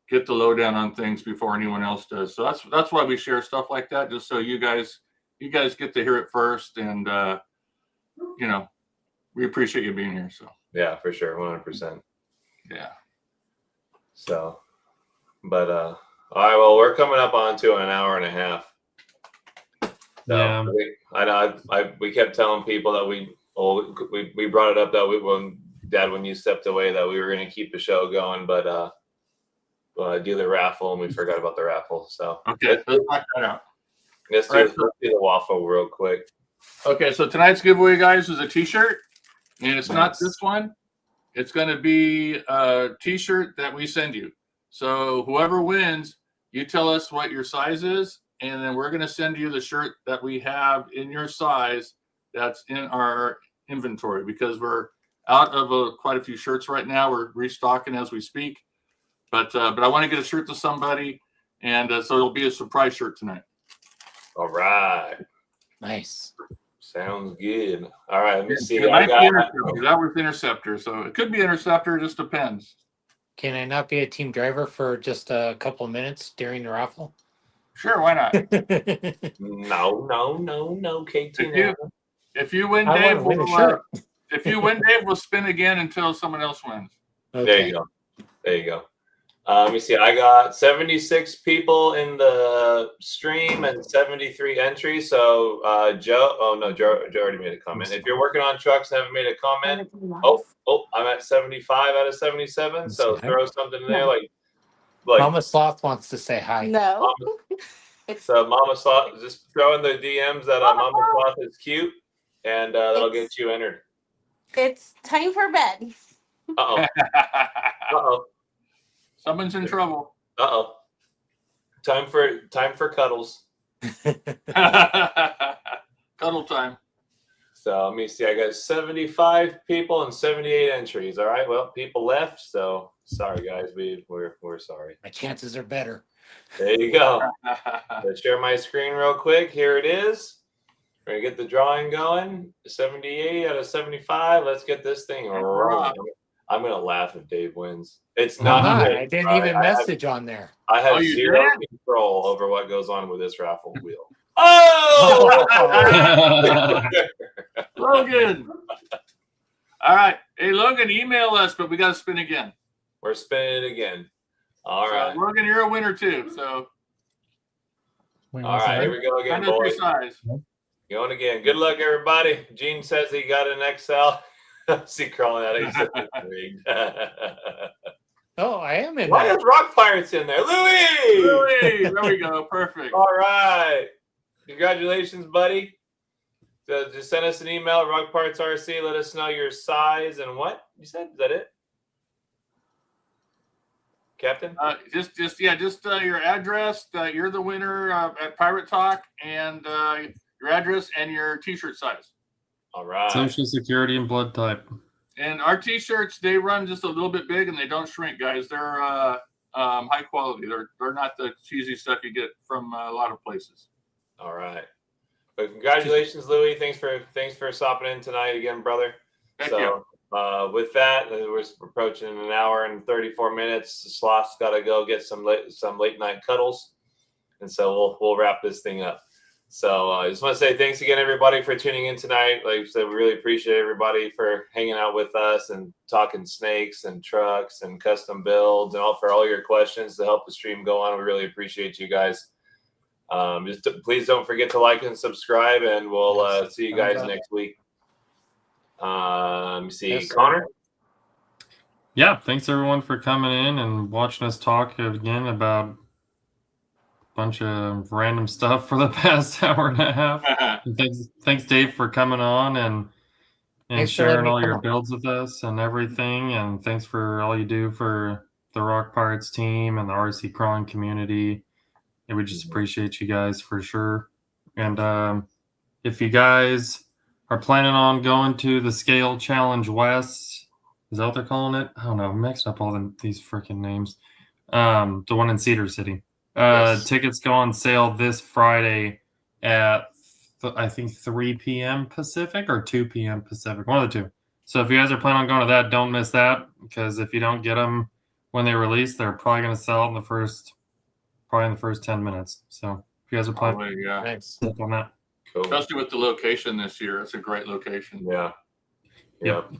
get the lowdown on things before anyone else does. So that's why we share stuff like that, just so you guys get to hear it first, and we appreciate you being here. So yeah, for sure, 100%. Yeah. So, but all right, well, we're coming up on to an hour and a half. So Yeah. I know we kept telling people that we brought it up that when you stepped away, that we were going to keep the show going, but do the raffle, and we forgot about the raffle. So okay, let's knock that out. Let's do the waffle real quick. Okay, so tonight's giveaway, guys, is a T-shirt, and it's not this one. It's going to be a T-shirt that we send you. So whoever wins, you tell us what your size is, and then we're going to send you the shirt that we have in your size that's in our inventory, because we're out of quite a few shirts right now. We're restocking as we speak. But I want to get a shirt to somebody, and so it'll be a surprise shirt tonight. All right. Nice. Sounds good. All right, let me see. It might be Interceptor. That was Interceptor, so it could be Interceptor. Just depends. Can I not be a team driver for just a couple minutes during the raffle? Sure, why not? No, KT. If you win, Dave, we'll spin again until someone else wins. Okay. There you go. Let me see. I got 76 people in the stream and 73 entries. So Joe already made a comment. If you're working on trucks and haven't made a comment, I'm at 75 out of 77. So throw something in there like Mama Sloth wants to say hi. No. So Mama Sloth, just throw in the DMs that Mama Sloth is cute, and that'll get you entered. It's time for bed. Uh-oh. Someone's in trouble. Uh-oh. Time for cuddles. Cuddle time. So let me see. I got 75 people and 78 entries. All right. Well, people left, so sorry guys. We're sorry. My chances are better. There you go. Let's share my screen real quick. Here it is. We're gonna get the drawing going. 78 out of 75. Let's get this thing rolling. I'm gonna laugh if Dave wins. It's not. I didn't even message on there. I have zero control over what goes on with this raffle wheel. Oh, Logan. All right. Hey, Logan, email us, but we got to spin again. We're spinning it again. All right. Logan, you're a winner too. So. Wait, all right, here we go again, boys. Going again. Good luck, everybody. Gene says he got an XL. See crawling out. He's Oh, I am in. Why is Rock Pirates in there? Louis! There we go. Perfect. All right. Congratulations, buddy. So just send us an email, Rock Parts RC. Let us know your size and what you said. Is that it, Captain? Just your address. You're the winner at Pirate Talk, and your address and your T-shirt size. All right. Social security and blood type. And our T-shirts, they run just a little bit big and they don't shrink, guys. They're high quality. They're not the cheesy stuff you get from a lot of places. All right. But congratulations, Louis. Thanks for stopping in tonight again, brother. Thank so you. With that, we're approaching an hour and 34 minutes. Sloth's got to go get some late night cuddles, and so we'll wrap this thing up. So I just want to say thanks again, everybody, for tuning in tonight. Like I said, we really appreciate everybody for hanging out with us and talking snakes and trucks and custom builds and for all your questions to help the stream go on. We really appreciate you guys. Please don't forget to like and subscribe, and we'll see you guys next week. Let me see, Yes, Connor. Yeah, thanks everyone for coming in and watching us talk again about a bunch of random stuff for the past hour and a half. And thanks Dave for coming on and sharing all your builds with us and everything. And thanks for all you do for the Rock Pirates team and the RC crawling community. And we just appreciate you guys for sure. And if you guys are planning on going to the Scale Challenge West, is that what they're calling it? I don't know. I'm mixing up all these freaking names. The one in Cedar City. Yes. Tickets go on sale this Friday at I think 3 p.m. Pacific or 2 p.m. Pacific. One of the two. So if you guys are planning on going to that, don't miss that, because if you don't get them when they release, they're probably going to sell in the first 10 minutes. So if you guys are planning Nice. on that. Cool. Especially with the location this year. It's a great location. Yeah. Yep.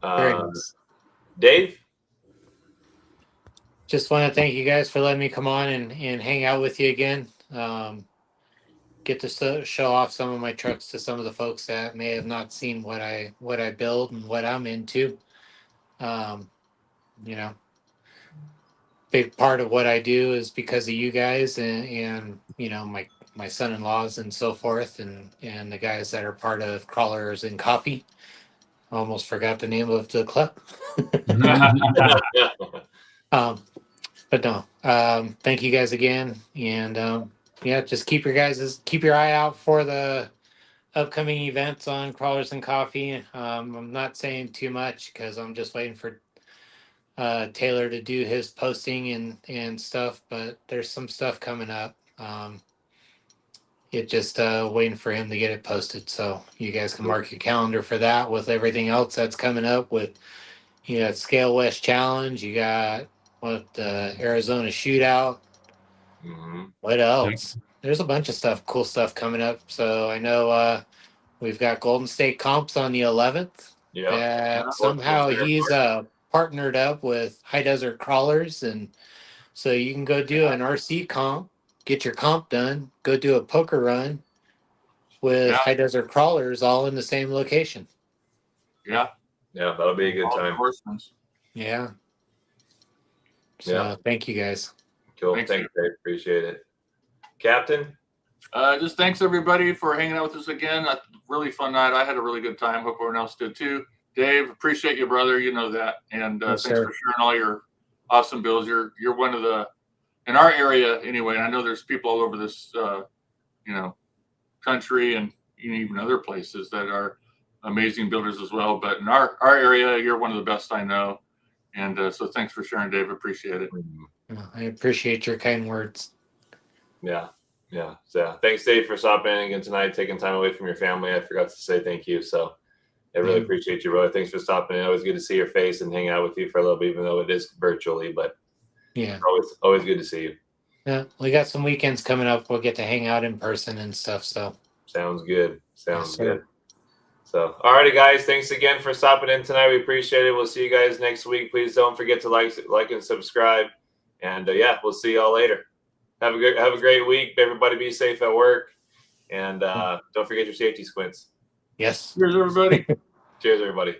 Very nice. Dave? Just want to thank you guys for letting me come on and hang out with you again. Get to show off some of my trucks to some of the folks that may have not seen what I build and what I'm into. Big part of what I do is because of you guys and my son-in-laws and so forth, and the guys that are part of Crawlers and Coffee. I almost forgot the name of the club. But no, thank you guys again. And just keep your eye out for the upcoming events on Crawlers and Coffee. I'm not saying too much because I'm just waiting for Taylor to do his posting and stuff, but there's some stuff coming up. It just waiting for him to get it posted, so you guys can mark your calendar for that. With everything else that's coming up, with Scale West Challenge, you got the Arizona Shootout. Mm-hmm. What else? There's a bunch of cool stuff coming up. So I know we've got Golden State Comps on the 11th. Yeah. Somehow he's partnered up with High Desert Crawlers, and so you can go do an RC comp, get your comp done, go do a poker run with High Desert Crawlers, all in the same location. Yeah, that'll be a good time. Yeah. So thank you guys. Cool. Thanks, Dave. Appreciate it. Captain? Just thanks everybody for hanging out with us again. A really fun night. I had a really good time. Hope everyone else did too. Dave, appreciate you, brother. You know that. And thanks for sharing all your awesome builds. You're one of the, in our area anyway, and I know there's people all over this country and even other places that are amazing builders as well. But in our area, you're one of the best I know. And so thanks for sharing, Dave. Appreciate it. I appreciate your kind words. Yeah. So thanks, Dave, for stopping in again tonight, taking time away from your family. I forgot to say thank you. So I really appreciate you, brother. Thanks for stopping in. Always good to see your face and hang out with you for a little bit, even though it is virtually. But always good to see you. Yeah, we got some weekends coming up. We'll get to hang out in person and stuff. So sounds good. Sounds good. So, alrighty, guys. Thanks again for stopping in tonight. We appreciate it. We'll see you guys next week. Please don't forget to like and subscribe. And we'll see y'all later. Have a great week. Everybody be safe at work. And don't forget your safety squints. Yes. Cheers, everybody. Cheers, everybody.